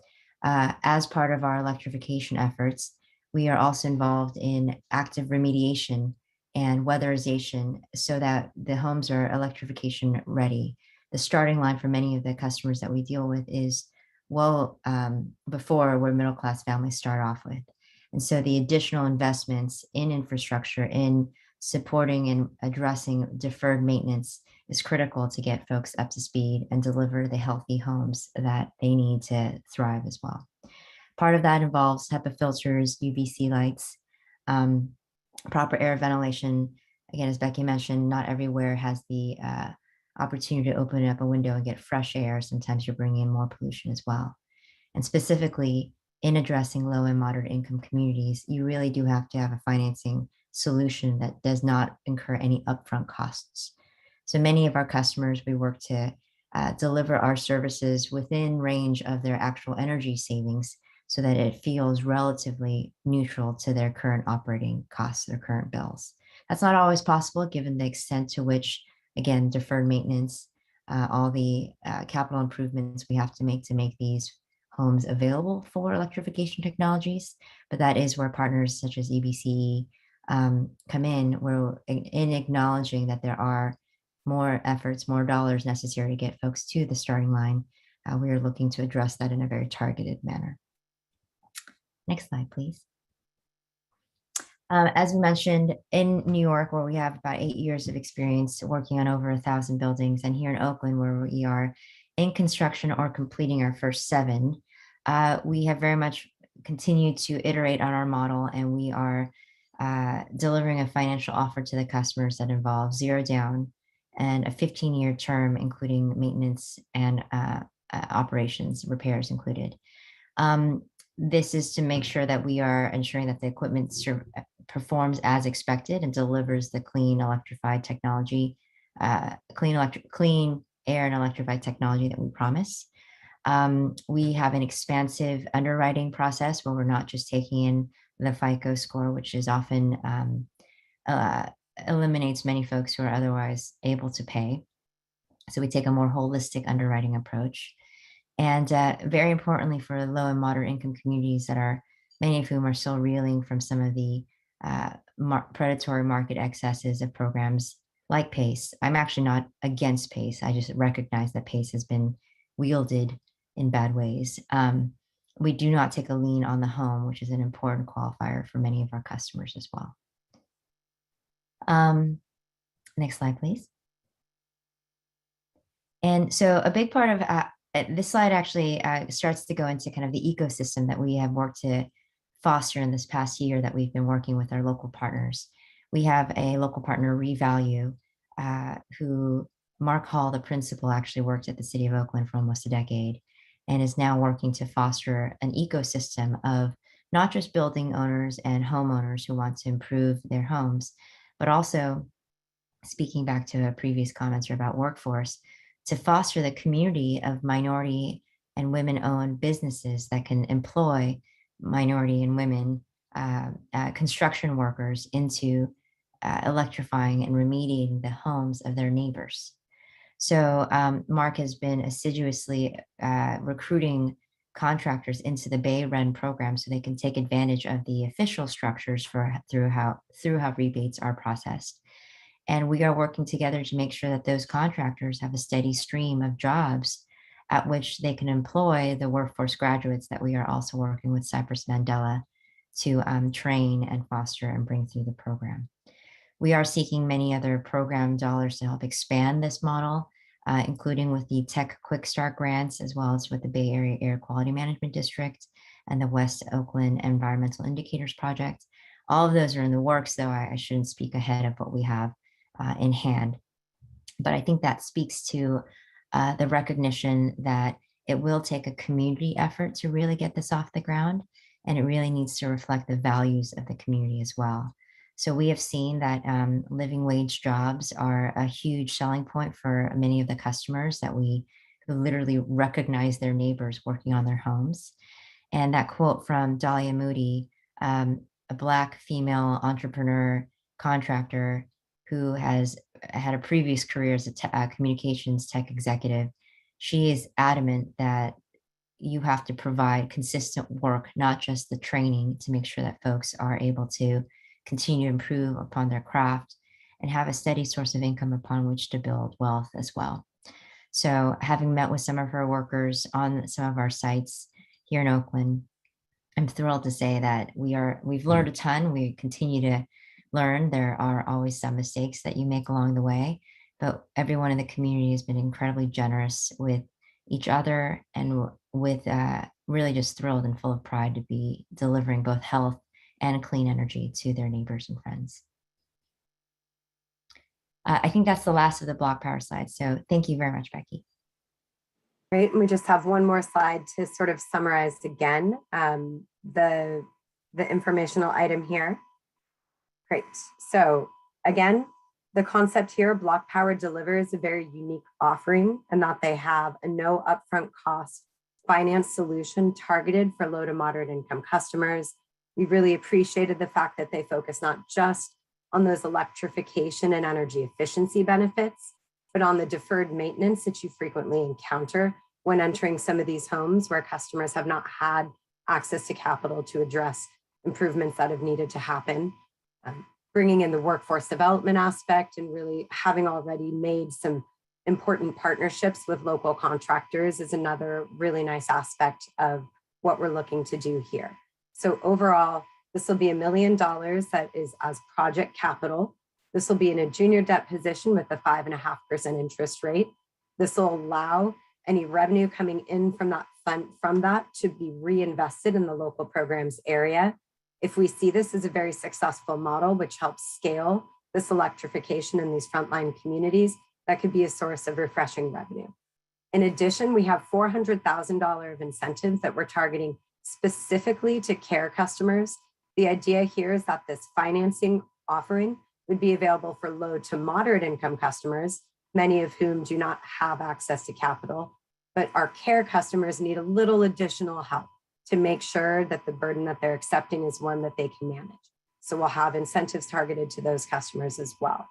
As part of our electrification efforts, we are also involved in active remediation and weatherization so that the homes are electrification ready. The starting line for many of the customers that we deal with is well before where middle-class families start off with. And so the additional investments in infrastructure, in supporting and addressing deferred maintenance is critical to get folks up to speed and deliver the healthy homes that they need to thrive as well. Part of that involves HEPA filters, UVC lights, proper air ventilation. Again, as Becky mentioned, not everywhere has the opportunity to open up a window and get fresh air. Sometimes you're bringing in more pollution as well. And specifically in addressing low and moderate income communities, you really do have to have a financing solution that does not incur any upfront costs. So many of our customers, we work to deliver our services within range of their actual energy savings so that it feels relatively neutral to their current operating costs, their current bills. That's not always possible given the extent to which, again, deferred maintenance, all the capital improvements we have to make these homes available for electrification technologies. But that is where partners such as EBCE come in, where in acknowledging that there are more efforts, more dollars necessary to get folks to the starting line, we are looking to address that in a very targeted manner. Next slide, please. As we mentioned, in New York, where we have about 8 years of experience working on over 1,000 buildings, and here in Oakland, where we are in construction or completing our first 7, we have very much continued to iterate on our model, and we are delivering a financial offer to the customers that involves 0 down and a 15-year term, including maintenance and operations, repairs included. This is to make sure that we are ensuring that the equipment performs as expected and delivers the clean electrified technology, clean air and electrified technology that we promise. We have an expansive underwriting process where we're not just taking in the FICO score, which is often eliminates many folks who are otherwise able to pay. So we take a more holistic underwriting approach. And very importantly, for low and moderate income communities that are, many of whom are still reeling from some of the predatory market excesses of programs like PACE. I'm actually not against PACE. I just recognize that PACE has been wielded in bad ways. We do not take a lien on the home, which is an important qualifier for many of our customers as well. Next slide, please. And so a big part of this slide actually starts to go into kind of the ecosystem that we have worked to foster in this past year that we've been working with our local partners. We have a local partner, Revalue, who Mark Hall, the principal, actually worked at the City of Oakland for almost a decade and is now working to foster an ecosystem of not just building owners and homeowners who want to improve their homes, but also, speaking back to previous comments about workforce, to foster the community of minority and women-owned businesses that can employ minority and women construction workers into electrifying and remediating the homes of their neighbors. So Mark has been assiduously recruiting contractors into the Bay Ren program so they can take advantage of the official structures through how rebates are processed. And we are working together to make sure that those contractors have a steady stream of jobs at which they can employ the workforce graduates that we are also working with Cypress Mandela to train and foster and bring through the program. We are seeking many other program dollars to help expand this model, including with the Tech Quick Start grants, as well as with the Bay Area Air Quality Management District and the West Oakland Environmental Indicators Project. All of those are in the works, though I shouldn't speak ahead of what we have in hand. But I think that speaks to the recognition that it will take a community effort to really get this off the ground, and it really needs to reflect the values of the community as well. So we have seen that living wage jobs are a huge selling point for many of the customers that who literally recognize their neighbors working on their homes. And that quote from Dahlia Moody, a Black female entrepreneur contractor who has had a previous career as a communications tech executive, she is adamant that you have to provide consistent work, not just the training, to make sure that folks are able to continue to improve upon their craft and have a steady source of income upon which to build wealth as well. So having met with some of her workers on some of our sites here in Oakland, I'm thrilled to say that we've learned a ton. We continue to learn. There are always some mistakes that you make along the way, but everyone in the community has been incredibly generous with each other and with really just thrilled and full of pride to be delivering both health and clean energy to their neighbors and friends. I think that's the last of the block power slides. So thank you very much, Becky. Great, and we just have one more slide to sort of summarize again the informational item here. Great, so again, the concept here, Block Power delivers a very unique offering in that they have a no upfront cost finance solution targeted for low to moderate income customers. We really appreciated the fact that they focus not just on those electrification and energy efficiency benefits, but on the deferred maintenance that you frequently encounter when entering some of these homes where customers have not had access to capital to address improvements that have needed to happen. Bringing in the workforce development aspect and really having already made some important partnerships with local contractors is another really nice aspect of what we're looking to do here. So overall, this will be $1 million that is as project capital. This will be in a junior debt position with a 5.5% interest rate. This will allow any revenue coming in from that fund to be reinvested in the local programs area. If we see this as a very successful model, which helps scale this electrification in these frontline communities, that could be a source of refreshing revenue. In addition, we have $400,000 of incentives that we're targeting specifically to care customers. The idea here is that this financing offering would be available for low to moderate income customers, many of whom do not have access to capital, but our care customers need a little additional help to make sure that the burden that they're accepting is one that they can manage. So we'll have incentives targeted to those customers as well.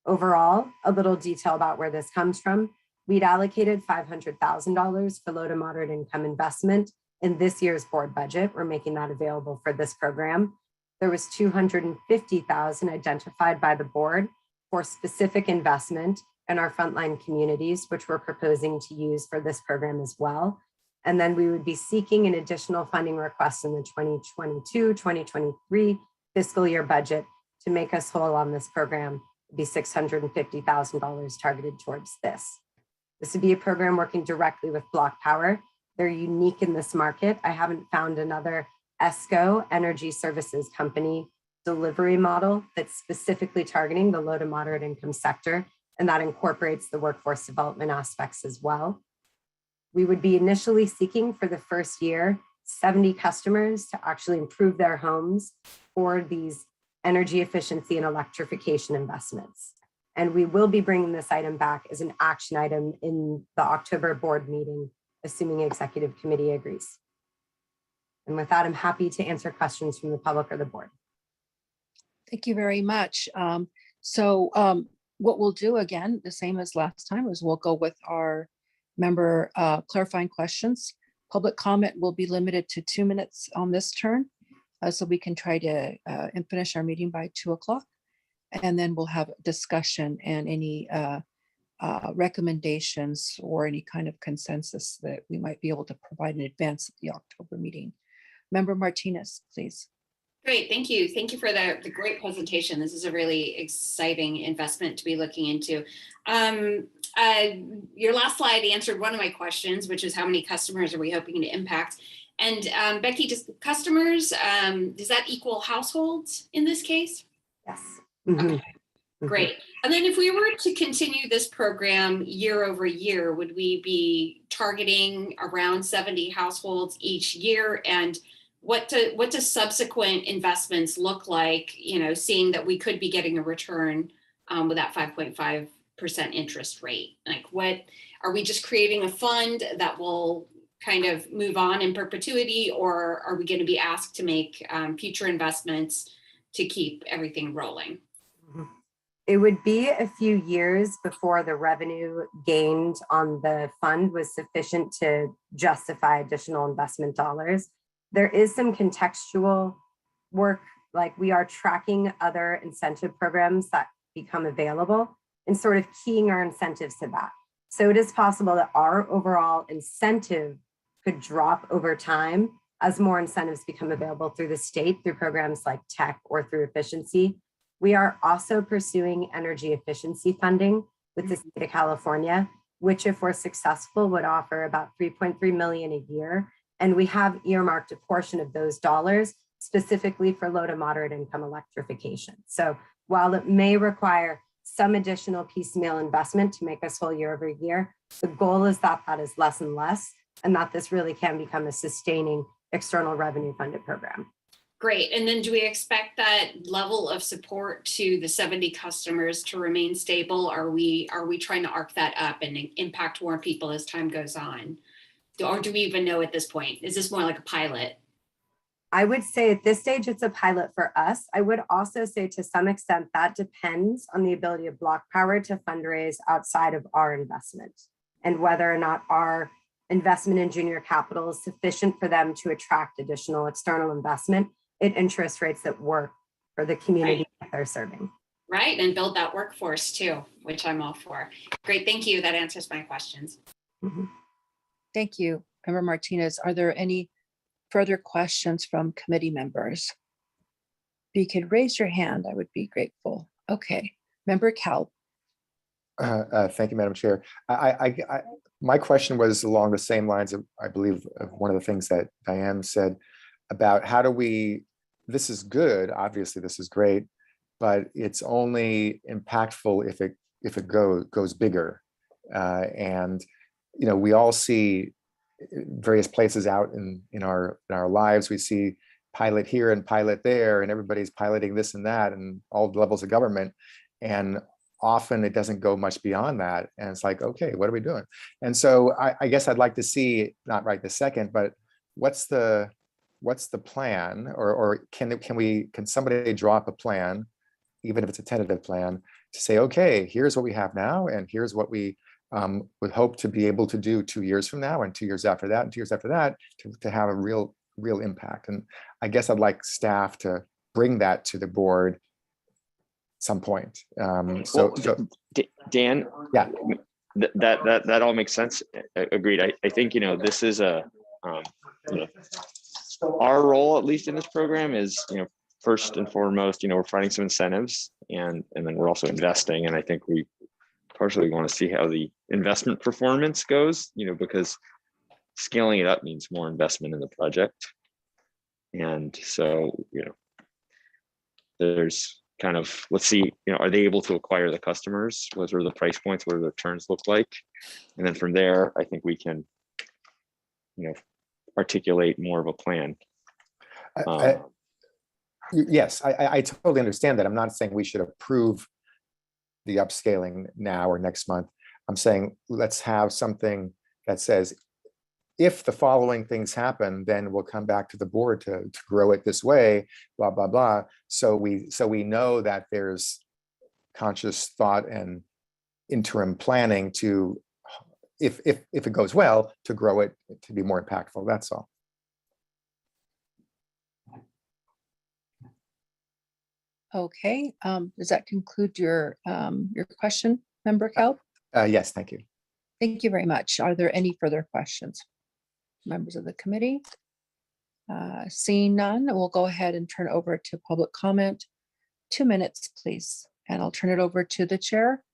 Overall, a little detail about where this comes from. We'd allocated $500,000 for low to moderate income investment in this year's board budget. We're making that available for this program. There was $250,000 identified by the board for specific investment in our frontline communities, which we're proposing to use for this program as well. And then we would be seeking an additional funding request in the 2022-2023 fiscal year budget to make us whole on this program. It'd be $650,000 targeted towards this. This would be a program working directly with Block Power. They're unique in this market. I haven't found another ESCO Energy Services Company delivery model that's specifically targeting the low to moderate income sector, and that incorporates the workforce development aspects as well. We would be initially seeking for the first year 70 customers to actually improve their homes for these energy efficiency and electrification investments. And we will be bringing this item back as an action item in the October board meeting, assuming executive committee agrees. And with that, I'm happy to answer questions from the public or the board. Thank you very much. What we'll do again, the same as last time, is we'll go with our member clarifying questions. Public comment will be limited to 2 minutes on this turn, so we can try to finish our meeting by 2 o'clock. And then we'll have discussion and any recommendations or any kind of consensus that we might be able to provide in advance of the October meeting. Member Martinez, please. Great, thank you. Thank you for the great presentation. This is a really exciting investment to be looking into. Your last slide answered one of my questions, which is how many customers are we hoping to impact? And Becky, just customers, does that equal households in this case? Yes. Okay, great. And then if we were to continue this program year over year, would we be targeting around 70 households each year? And what do subsequent investments look like, you know, seeing that we could be getting a return with that 5.5% interest rate? Like, what are we just creating a fund that will kind of move on in perpetuity, or are we going to be asked to make future investments to keep everything rolling? It would be a few years before the revenue gained on the fund was sufficient to justify additional investment dollars. There is some contextual work, like we are tracking other incentive programs that become available and sort of keying our incentives to that. So it is possible that our overall incentive could drop over time as more incentives become available through the state, through programs like tech or through efficiency. We are also pursuing energy efficiency funding with the state of California, which if we're successful would offer about 3.3 million a year. And we have earmarked a portion of those dollars specifically for low to moderate income electrification. So while it may require some additional piecemeal investment to make us whole year over year, the goal is that that is less and less, and that this really can become a sustaining external revenue funded program. Great. And then do we expect that level of support to the 70 customers to remain stable? Are we trying to arc that up and impact more people as time goes on? Or do we even know at this point? Is this more like a pilot? I would say at this stage, it's a pilot for us. I would also say to some extent that depends on the ability of Block Power to fundraise outside of our investment and whether or not our investment in junior capital is sufficient for them to attract additional external investment at interest rates that work for the community that they're serving. Right, and build that workforce too, which I'm all for. Great, thank you. That answers my questions. Thank you, Member Martinez. Are there any further questions from committee members? If you could raise your hand, I would be grateful. Okay, Member Kalb. Thank you, Madam Chair. My question was along the same lines of, I believe, of one of the things that Diane said about how do we, this is good, obviously this is great, but it's only impactful if it goes bigger. And you know, we all see various places out in our lives. We see pilot here and pilot there, and everybody's piloting this and that, and all levels of government. And often it doesn't go much beyond that. And it's like, okay, what are we doing? And so I guess I'd like to see, not right this second, but what's the plan, or can somebody draw up a plan, even if it's a tentative plan, to say, okay, here's what we have now, and here's what we would hope to be able to do 2 years from now, and 2 years after that, and 2 years after that, to have a real impact. And I guess I'd like staff to bring that to the board at some point. Dan, yeah, that all makes sense. Agreed. I think, you know, this is a you know, our role, at least in this program, is, you know, first and foremost, you know, we're finding some incentives, and then we're also investing. And I think we partially want to see how the investment performance goes, you know, because scaling it up means more investment in the project. And so, there's kind of, let's see, are they able to acquire the customers? What are the price points? What do the returns look like? And then from there, I think we can, articulate more of a plan. Yes, I totally understand that. I'm not saying we should approve the upscaling now or next month. I'm saying let's have something that says, if the following things happen, then we'll come back to the board to grow it this way, blah, blah, blah. So we know that there's conscious thought and interim planning to, if it goes well, to grow it to be more impactful. That's all. Okay, does that conclude your question, Member Kelp? Yes, thank you. Thank you very much. Are there any further questions? Members of the committee? Seeing none, we'll go ahead and turn over to public comment. 2 minutes, please. And I'll turn it over to the chair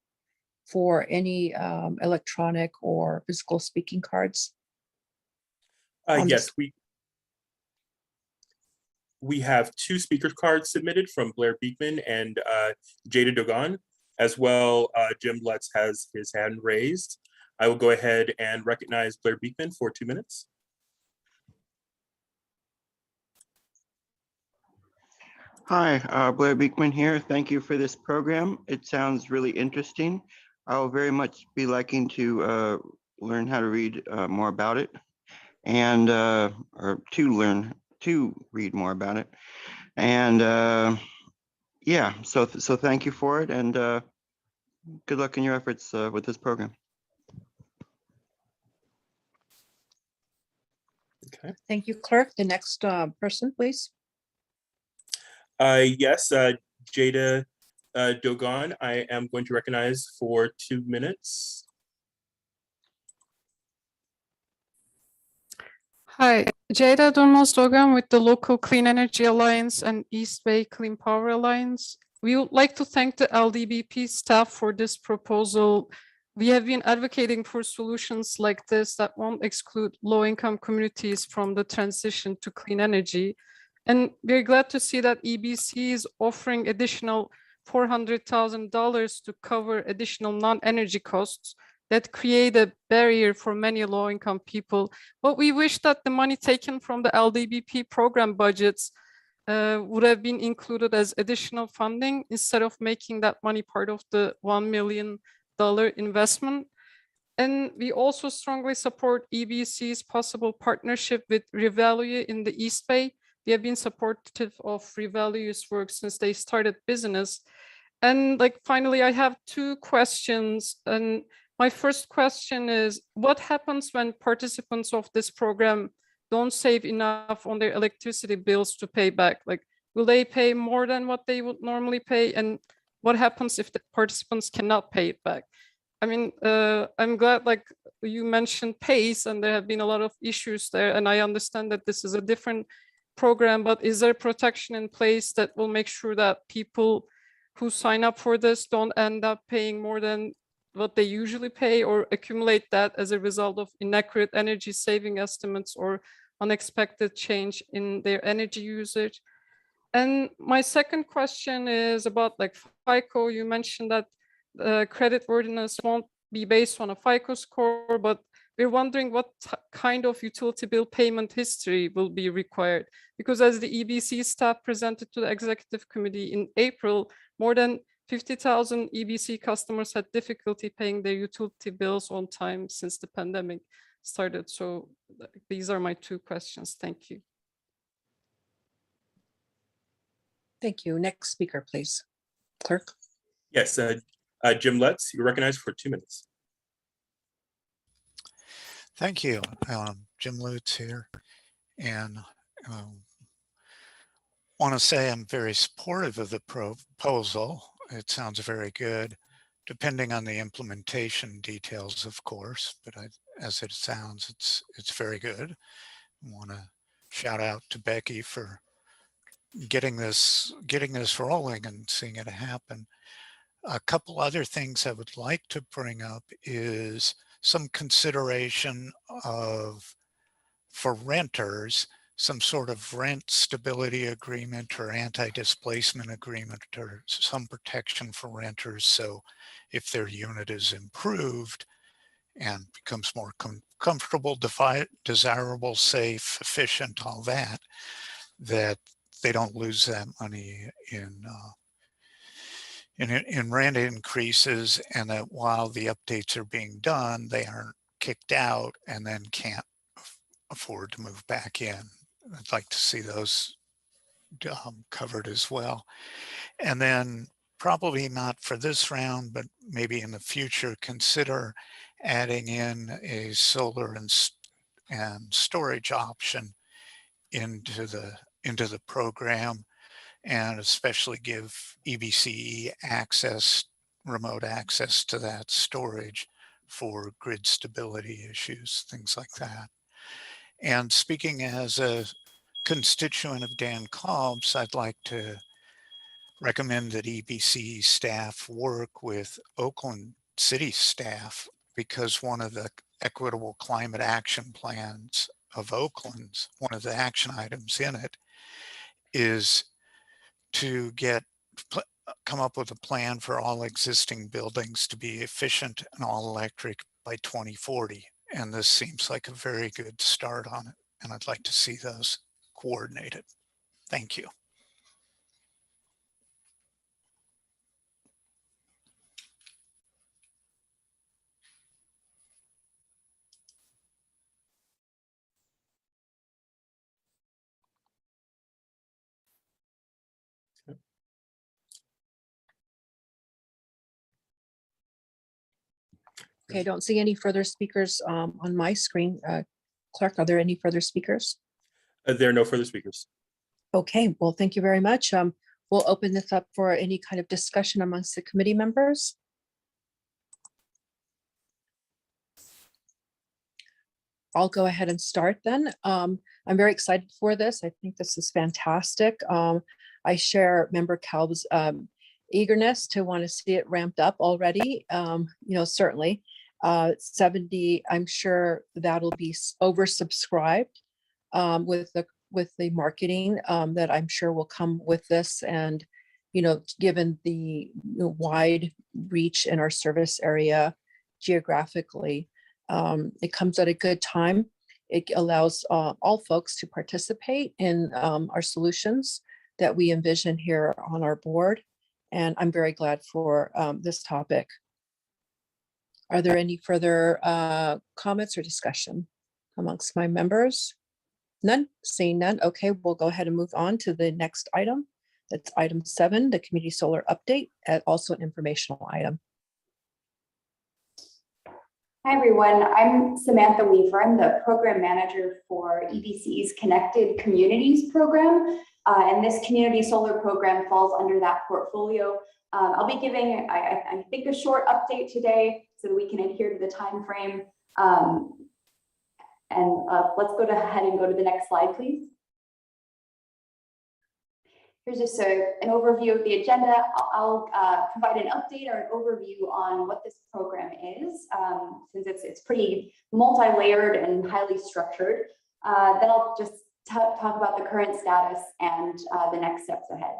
for any electronic or physical speaking cards. Yes, we have 2 speaker cards submitted from Blair Beekman and Jada Dogon, as well. Jim Lutz has his hand raised. I will go ahead and recognize Blair Beekman for 2 minutes. Hi, Blair Beekman here. Thank you for this program. It sounds really interesting. I'll very much be liking to learn how to read more about it, and or to read more about it. And yeah, so thank you for it, and good luck in your efforts with this program. Okay. Thank you, clerk. The next person, please. Yes, Jada Dogon, I am going to recognize for 2 minutes. Hi, Jada Dogan with the local Clean Energy Alliance and East Bay Clean Power Alliance. We would like to thank the LDBP staff for this proposal. We have been advocating for solutions like this that won't exclude low-income communities from the transition to clean energy. And we're glad to see that EBC is offering additional $400,000 to cover additional non-energy costs that create a barrier for many low-income people. But we wish that the money taken from the LDBP program budgets would have been included as additional funding instead of making that money part of the $1 million investment. And we also strongly support EBC's possible partnership with Revalue in the East Bay. We have been supportive of Revalue's work since they started business. And finally, I have 2 questions. And my first question is, what happens when participants of this program don't save enough on their electricity bills to pay back? Will they pay more than what they would normally pay? And what happens if the participants cannot pay it back? I mean, I'm glad you mentioned PACE, and there have been a lot of issues there. And I understand that this is a different program, but is there protection in place that will make sure that people who sign up for this don't end up paying more than what they usually pay, or accumulate that as a result of inaccurate energy saving estimates or unexpected change in their energy usage? And my second question is about FICO. You mentioned that creditworthiness won't be based on a FICO score, but we're wondering what kind of utility bill payment history will be required. Because as the EBC staff presented to the executive committee in April, more than 50,000 EBC customers had difficulty paying their utility bills on time since the pandemic started. So these are my 2 questions. Thank you. Thank you. Next speaker, please. Clerk. Yes, Jim Lutz, you're recognized for 2 minutes. Thank you. Jim Lutz here, and want to say I'm very supportive of the proposal. It sounds very good, depending on the implementation details, of course, but as it sounds, it's very good. I want to shout out to Becky for getting this rolling and seeing it happen. A couple other things I would like to bring up is some consideration for renters, some sort of rent stability agreement or anti-displacement agreement or some protection for renters. So if their unit is improved and becomes more comfortable, desirable, safe, efficient, all that, that they don't lose that money in rent increases, and that while the updates are being done, they aren't kicked out and then can't afford to move back in. I'd like to see those covered as well. And then probably not for this round, but maybe in the future, consider adding in a solar and storage option into the program, and especially give EBCE access, remote access to that storage for grid stability issues, things like that. And speaking as a constituent of Dan Cobb's, I'd like to recommend that EBCE staff work with Oakland City staff, because one of the equitable climate action plans of Oakland's, one of the action items in it is to come up with a plan for all existing buildings to be efficient and all electric by 2040. And this seems like a very good start on it. And I'd like to see those coordinated. Thank you. Okay, I don't see any further speakers on my screen. Clark, are there any further speakers? There are no further speakers. Okay, well, thank you very much. We'll open this up for any kind of discussion amongst the committee members. I'll go ahead and start then. I'm very excited for this. I think this is fantastic. I share Member Kalb's eagerness to want to see it ramped up already. Certainly 70, I'm sure that'll be oversubscribed with the marketing that I'm sure will come with this. And, given the wide reach in our service area geographically, it comes at a good time. It allows all folks to participate in our solutions that we envision here on our board. And I'm very glad for this topic. Are there any further comments or discussion amongst my members? None, seeing none. Okay, we'll go ahead and move on to the next item. That's item 7, the community solar update, also an informational item. Hi, everyone. I'm Samantha Weaver. I'm the program manager for EBCE's Connected Communities program. And this community solar program falls under that portfolio. I'll be giving, I think, a short update today so that we can adhere to the time frame. Let's go ahead and go to the next slide, please. Here's just an overview of the agenda. I'll provide an update or an overview on what this program is, since it's pretty multi-layered and highly structured. Then I'll just talk about the current status and the next steps ahead.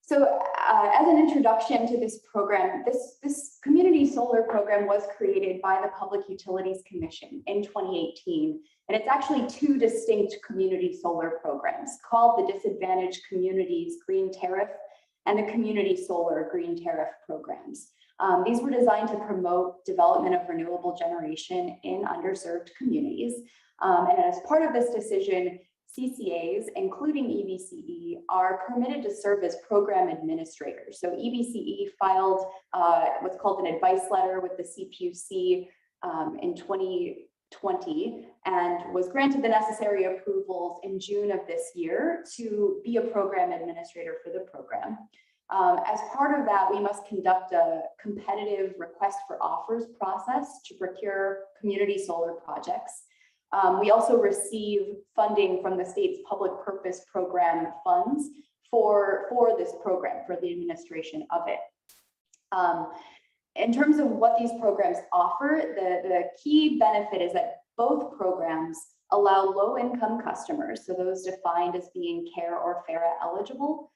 So as an introduction to this program, this community solar program was created by the Public Utilities Commission in 2018. And it's actually 2 distinct community solar programs called the Disadvantaged Communities Green Tariff and the Community Solar Green Tariff programs. These were designed to promote development of renewable generation in underserved communities. And as part of this decision, CCAs, including EBCE, are permitted to serve as program administrators. So EBCE filed what's called an advice letter with the CPUC in 2020 and was granted the necessary approvals in June of this year to be a program administrator for the program. As part of that, we must conduct a competitive request for offers process to procure community solar projects. We also receive funding from the state's public purpose program funds for this program, for the administration of it. In terms of what these programs offer, the key benefit is that both programs allow low-income customers, so those defined as being CARE or FARA eligible,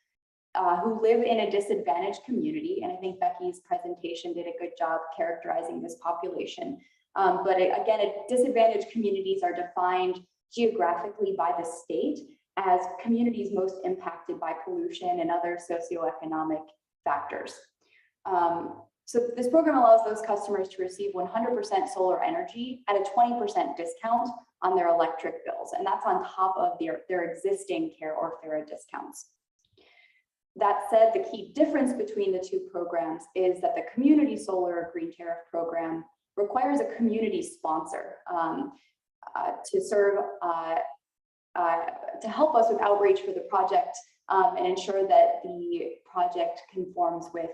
who live in a disadvantaged community. And I think Becky's presentation did a good job characterizing this population. But again, disadvantaged communities are defined geographically by the state as communities most impacted by pollution and other socioeconomic factors. So this program allows those customers to receive 100% solar energy at a 20% discount on their electric bills. And that's on top of their existing CARE or FARA discounts. That said, the key difference between the two programs is that the community solar green tariff program requires a community sponsor to serve, to help us with outreach for the project and ensure that the project conforms with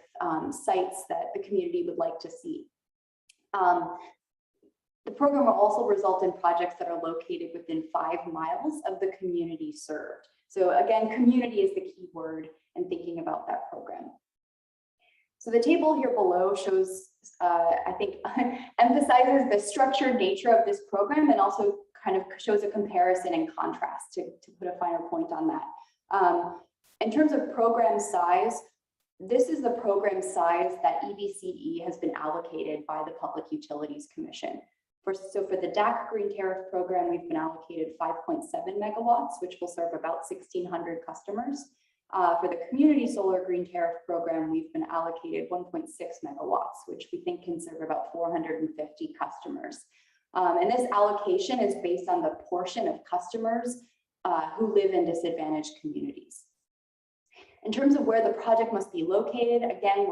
sites that the community would like to see. The program will also result in projects that are located within 5 miles of the community served. So again, community is the key word in thinking about that program. So the table here below shows, I think, emphasizes the structured nature of this program and also kind of shows a comparison and contrast to put a finer point on that. In terms of program size, this is the program size that EBCE has been allocated by the Public Utilities Commission. So for the DAC Green Tariff Program, we've been allocated 5.7 megawatts, which will serve about 1,600 customers. For the Community Solar Green Tariff Program, we've been allocated 1.6 megawatts, which we think can serve about 450 customers. And this allocation is based on the portion of customers who live in disadvantaged communities. In terms of where the project must be located, again,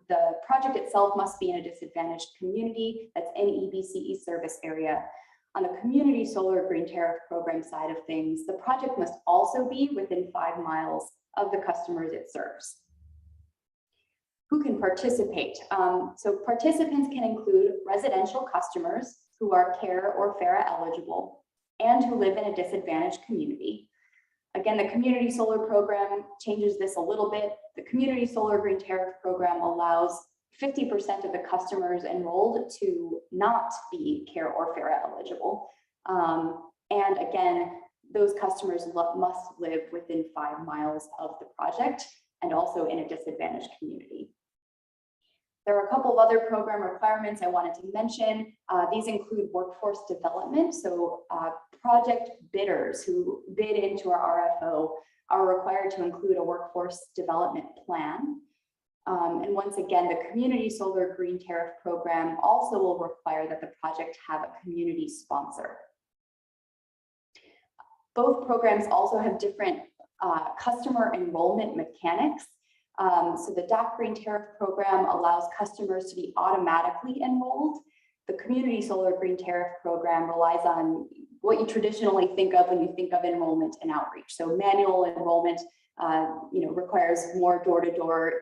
the project itself must be in a disadvantaged community that's in EBCE service area. On the Community Solar Green Tariff Program side of things, the project must also be within 5 miles of the customers it serves. Who can participate? So participants can include residential customers who are CARE or FARA eligible and who live in a disadvantaged community. Again, the Community Solar Program changes this a little bit. The Community Solar Green Tariff Program allows 50% of the customers enrolled to not be CARE or FARA eligible. And again, those customers must live within 5 miles of the project and also in a disadvantaged community. There are a couple of other program requirements I wanted to mention. These include workforce development. So project bidders who bid into our RFO are required to include a workforce development plan. And once again, the Community Solar Green Tariff Program also will require that the project have a community sponsor. Both programs also have different customer enrollment mechanics. So the DAC Green Tariff Program allows customers to be automatically enrolled. The Community Solar Green Tariff Program relies on what you traditionally think of when you think of enrollment and outreach. So manual enrollment requires more door-to-door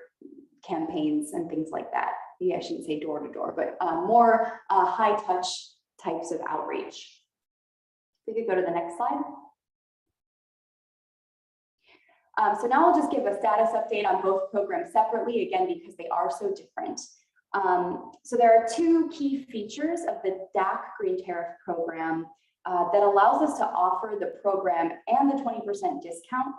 campaigns and things like that. Yeah, I shouldn't say door-to-door, but more high-touch types of outreach. We could go to the next slide. So now I'll just give a status update on both programs separately, again, because they are so different. So there are 2 key features of the DAC Green Tariff Program that allows us to offer the program and the 20% discount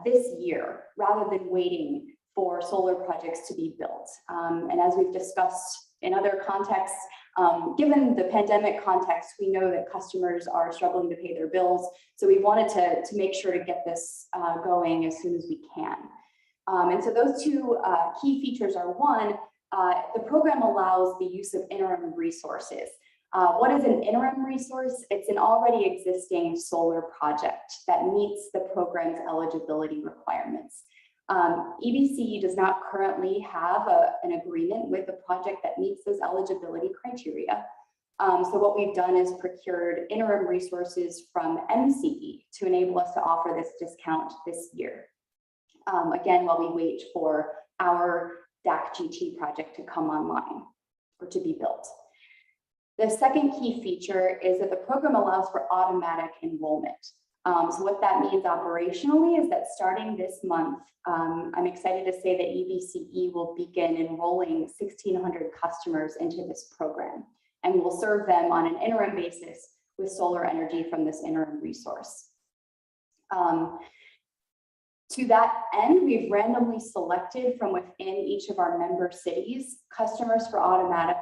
this year, rather than waiting for solar projects to be built. And as we've discussed in other contexts, given the pandemic context, we know that customers are struggling to pay their bills. So we wanted to make sure to get this going as soon as we can. And so those 2 key features are, one, the program allows the use of interim resources. What is an interim resource? It's an already existing solar project that meets the program's eligibility requirements. EBCE does not currently have an agreement with a project that meets those eligibility criteria. So what we've done is procured interim resources from MCE to enable us to offer this discount this year. Again, while we wait for our DAC GT project to come online or to be built. The second key feature is that the program allows for automatic enrollment. So what that means operationally is that starting this month, I'm excited to say that EBCE will begin enrolling 1,600 customers into this program, and will serve them on an interim basis with solar energy from this interim resource. To that end, we've randomly selected from within each of our member cities customers for automatic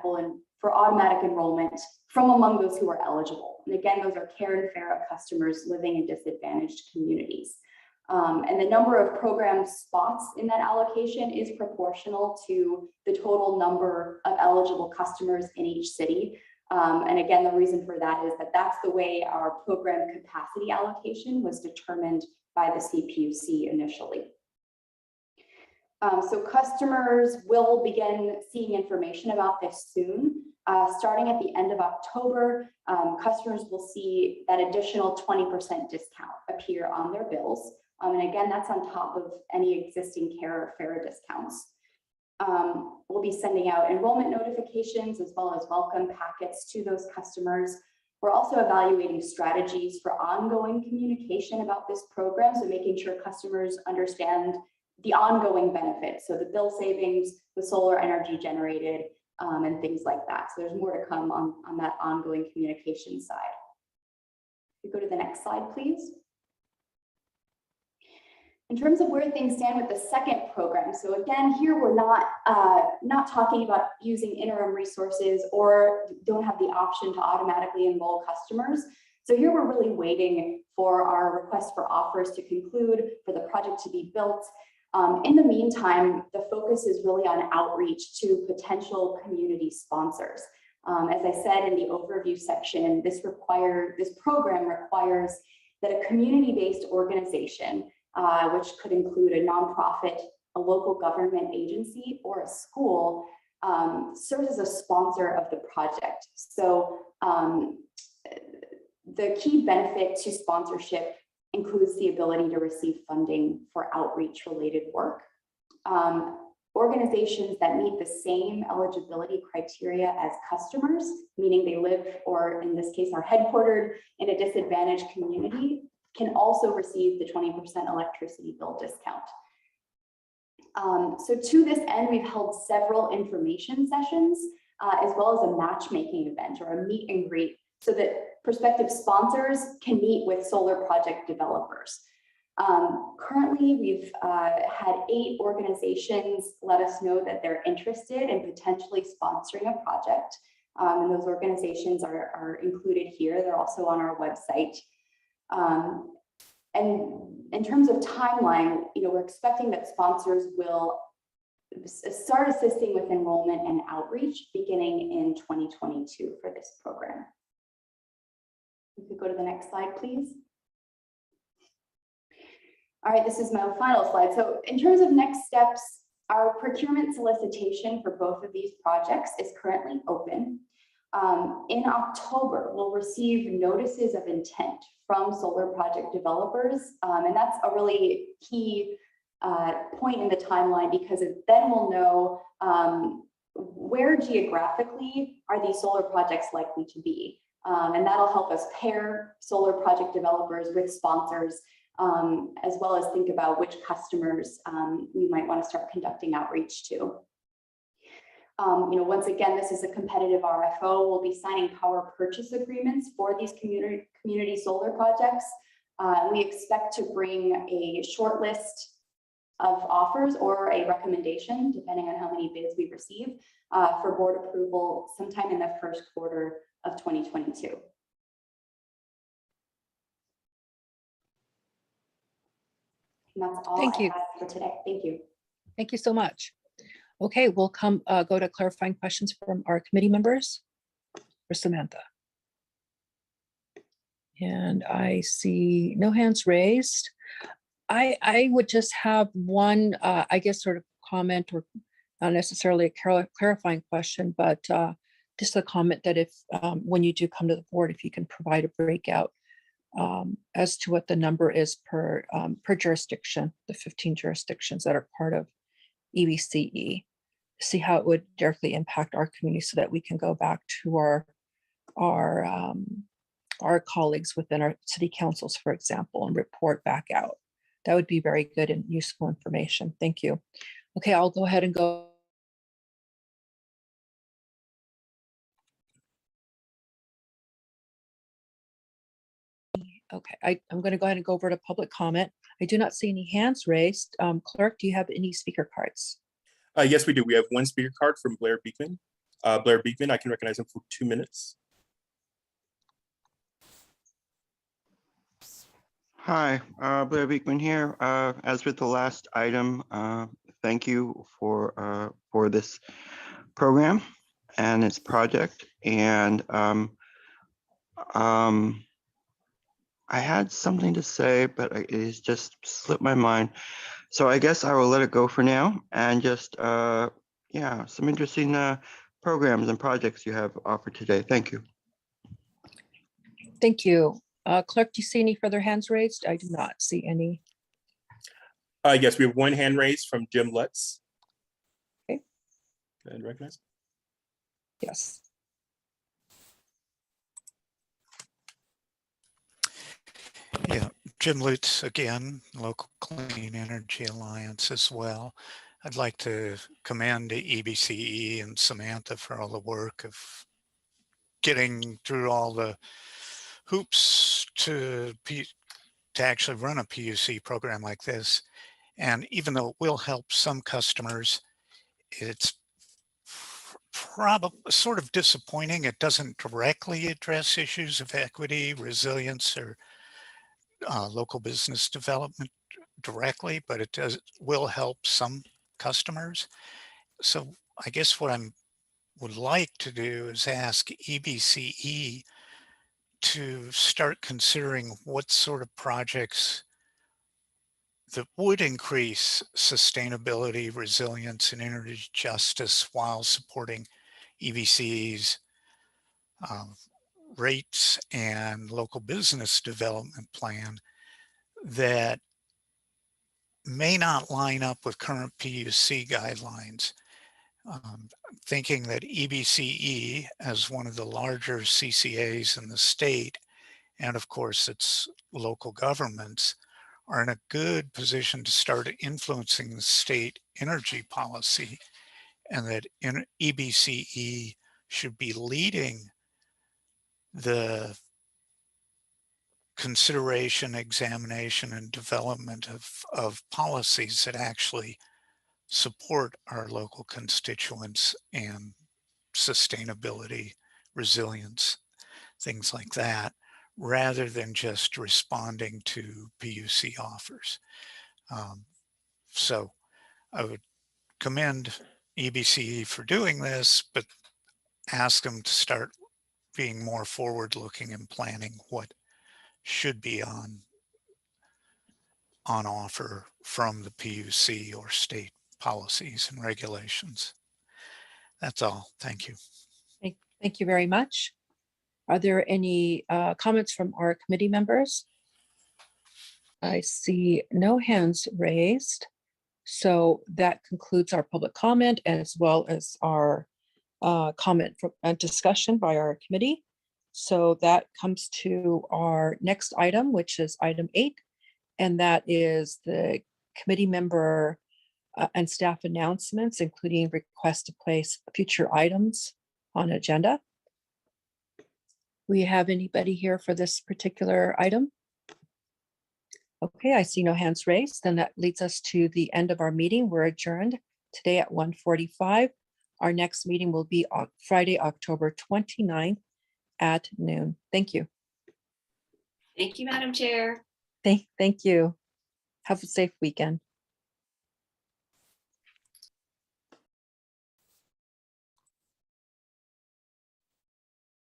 enrollment from among those who are eligible. And again, those are CARE and FARA customers living in disadvantaged communities. And the number of program spots in that allocation is proportional to the total number of eligible customers in each city. And again, the reason for that is that that's the way our program capacity allocation was determined by the CPUC initially. So customers will begin seeing information about this soon. Starting at the end of October, customers will see that additional 20% discount appear on their bills. And again, that's on top of any existing CARE or FARA discounts. We'll be sending out enrollment notifications as well as welcome packets to those customers. We're also evaluating strategies for ongoing communication about this program, so making sure customers understand the ongoing benefits, so the bill savings, the solar energy generated, and things like that. So there's more to come on that ongoing communication side. If you go to the next slide, please. In terms of where things stand with the second program, so again, here we're not talking about using interim resources or don't have the option to automatically enroll customers. So here we're really waiting for our request for offers to conclude, for the project to be built. In the meantime, the focus is really on outreach to potential community sponsors. As I said in the overview section, this program requires that a community-based organization, which could include a nonprofit, a local government agency, or a school, serves as a sponsor of the project. So the key benefit to sponsorship includes the ability to receive funding for outreach-related work. Organizations that meet the same eligibility criteria as customers, meaning they live, or in this case, are headquartered in a disadvantaged community, can also receive the 20% electricity bill discount. So to this end, we've held several information sessions, as well as a matchmaking event or a meet and greet, so that prospective sponsors can meet with solar project developers. Currently, we've had 8 organizations let us know that they're interested in potentially sponsoring a project. And those organizations are included here. They're also on our website. And in terms of timeline, we're expecting that sponsors will start assisting with enrollment and outreach beginning in 2022 for this program. We could go to the next slide, please. All right, this is my final slide. So in terms of next steps, our procurement solicitation for both of these projects is currently open. In October, we'll receive notices of intent from solar project developers. And that's a really key point in the timeline, because then we'll know where geographically are these solar projects likely to be. And that'll help us pair solar project developers with sponsors, as well as think about which customers we might want to start conducting outreach to. Once again, this is a competitive RFO. We'll be signing power purchase agreements for these community solar projects. We expect to bring a short list of offers or a recommendation, depending on how many bids we receive, for board approval sometime in the first quarter of 2022. And that's all Thank you. I have for today. Thank you. Thank you so much. Okay, we'll go to clarifying questions from our committee members. For Samantha. And I see no hands raised. I would just have one, I guess, sort of comment, or not necessarily a clarifying question, but just a comment that if, when you do come to the board, if you can provide a breakout as to what the number is per jurisdiction, the 15 jurisdictions that are part of EBCE, see how it would directly impact our community, so that we can go back to our our colleagues within our city councils, for example, and report back out. That would be very good and useful information. Thank you. Okay, I'll go ahead and go. Okay, I'm going to go ahead and go over to public comment. I do not see any hands raised. Clerk, do you have any speaker cards? Yes, we do. We have one speaker card from Blair Beekman. Blair Beekman, I can recognize him for 2 minutes. Hi, Blair Beekman here. As with the last item, thank you for this program and its project. And I had something to say, but it has just slipped my mind. So I guess I will let it go for now and just, yeah, some interesting programs and projects you have offered today. Thank you. Thank you. Clerk, do you see any further hands raised? I do not see any. Yes, we have one hand raised from Jim Lutz. Okay. And recognize. Yes. Yeah, Jim Lutz again, Local Clean Energy Alliance as well. I'd like to commend EBCE and Samantha for all the work of getting through all the hoops to actually run a PUC program like this. And even though it will help some customers, it's probably sort of disappointing. It doesn't directly address issues of equity, resilience, or local business development directly, but it will help some customers. So I guess what I would like to do is ask EBCE to start considering what sort of projects that would increase sustainability, resilience, and energy justice while supporting EBCE's rates and local business development plan that may not line up with current PUC guidelines. Thinking that EBCE, as one of the larger CCAs in the state, and of course its local governments, are in a good position to start influencing the state energy policy, and that EBCE should be leading the consideration, examination, and development of policies that actually support our local constituents and sustainability, resilience, things like that, rather than just responding to PUC offers. So I would commend EBCE for doing this, but ask them to start being more forward-looking and planning what should be on offer from the PUC or state policies and regulations. That's all. Thank you. Thank you very much. Are there any comments from our committee members? I see no hands raised. So that concludes our public comment as well as our comment and discussion by our committee. So that comes to our next item, which is item 8, and that is the committee member and staff announcements, including request to place future items on agenda. We have anybody here for this particular item? Okay, I see no hands raised. Then that leads us to the end of our meeting. We're adjourned today at 1:45. Our next meeting will be on Friday, October 29th at noon. Thank you. Thank you, Madam Chair. Thank you. Have a safe weekend.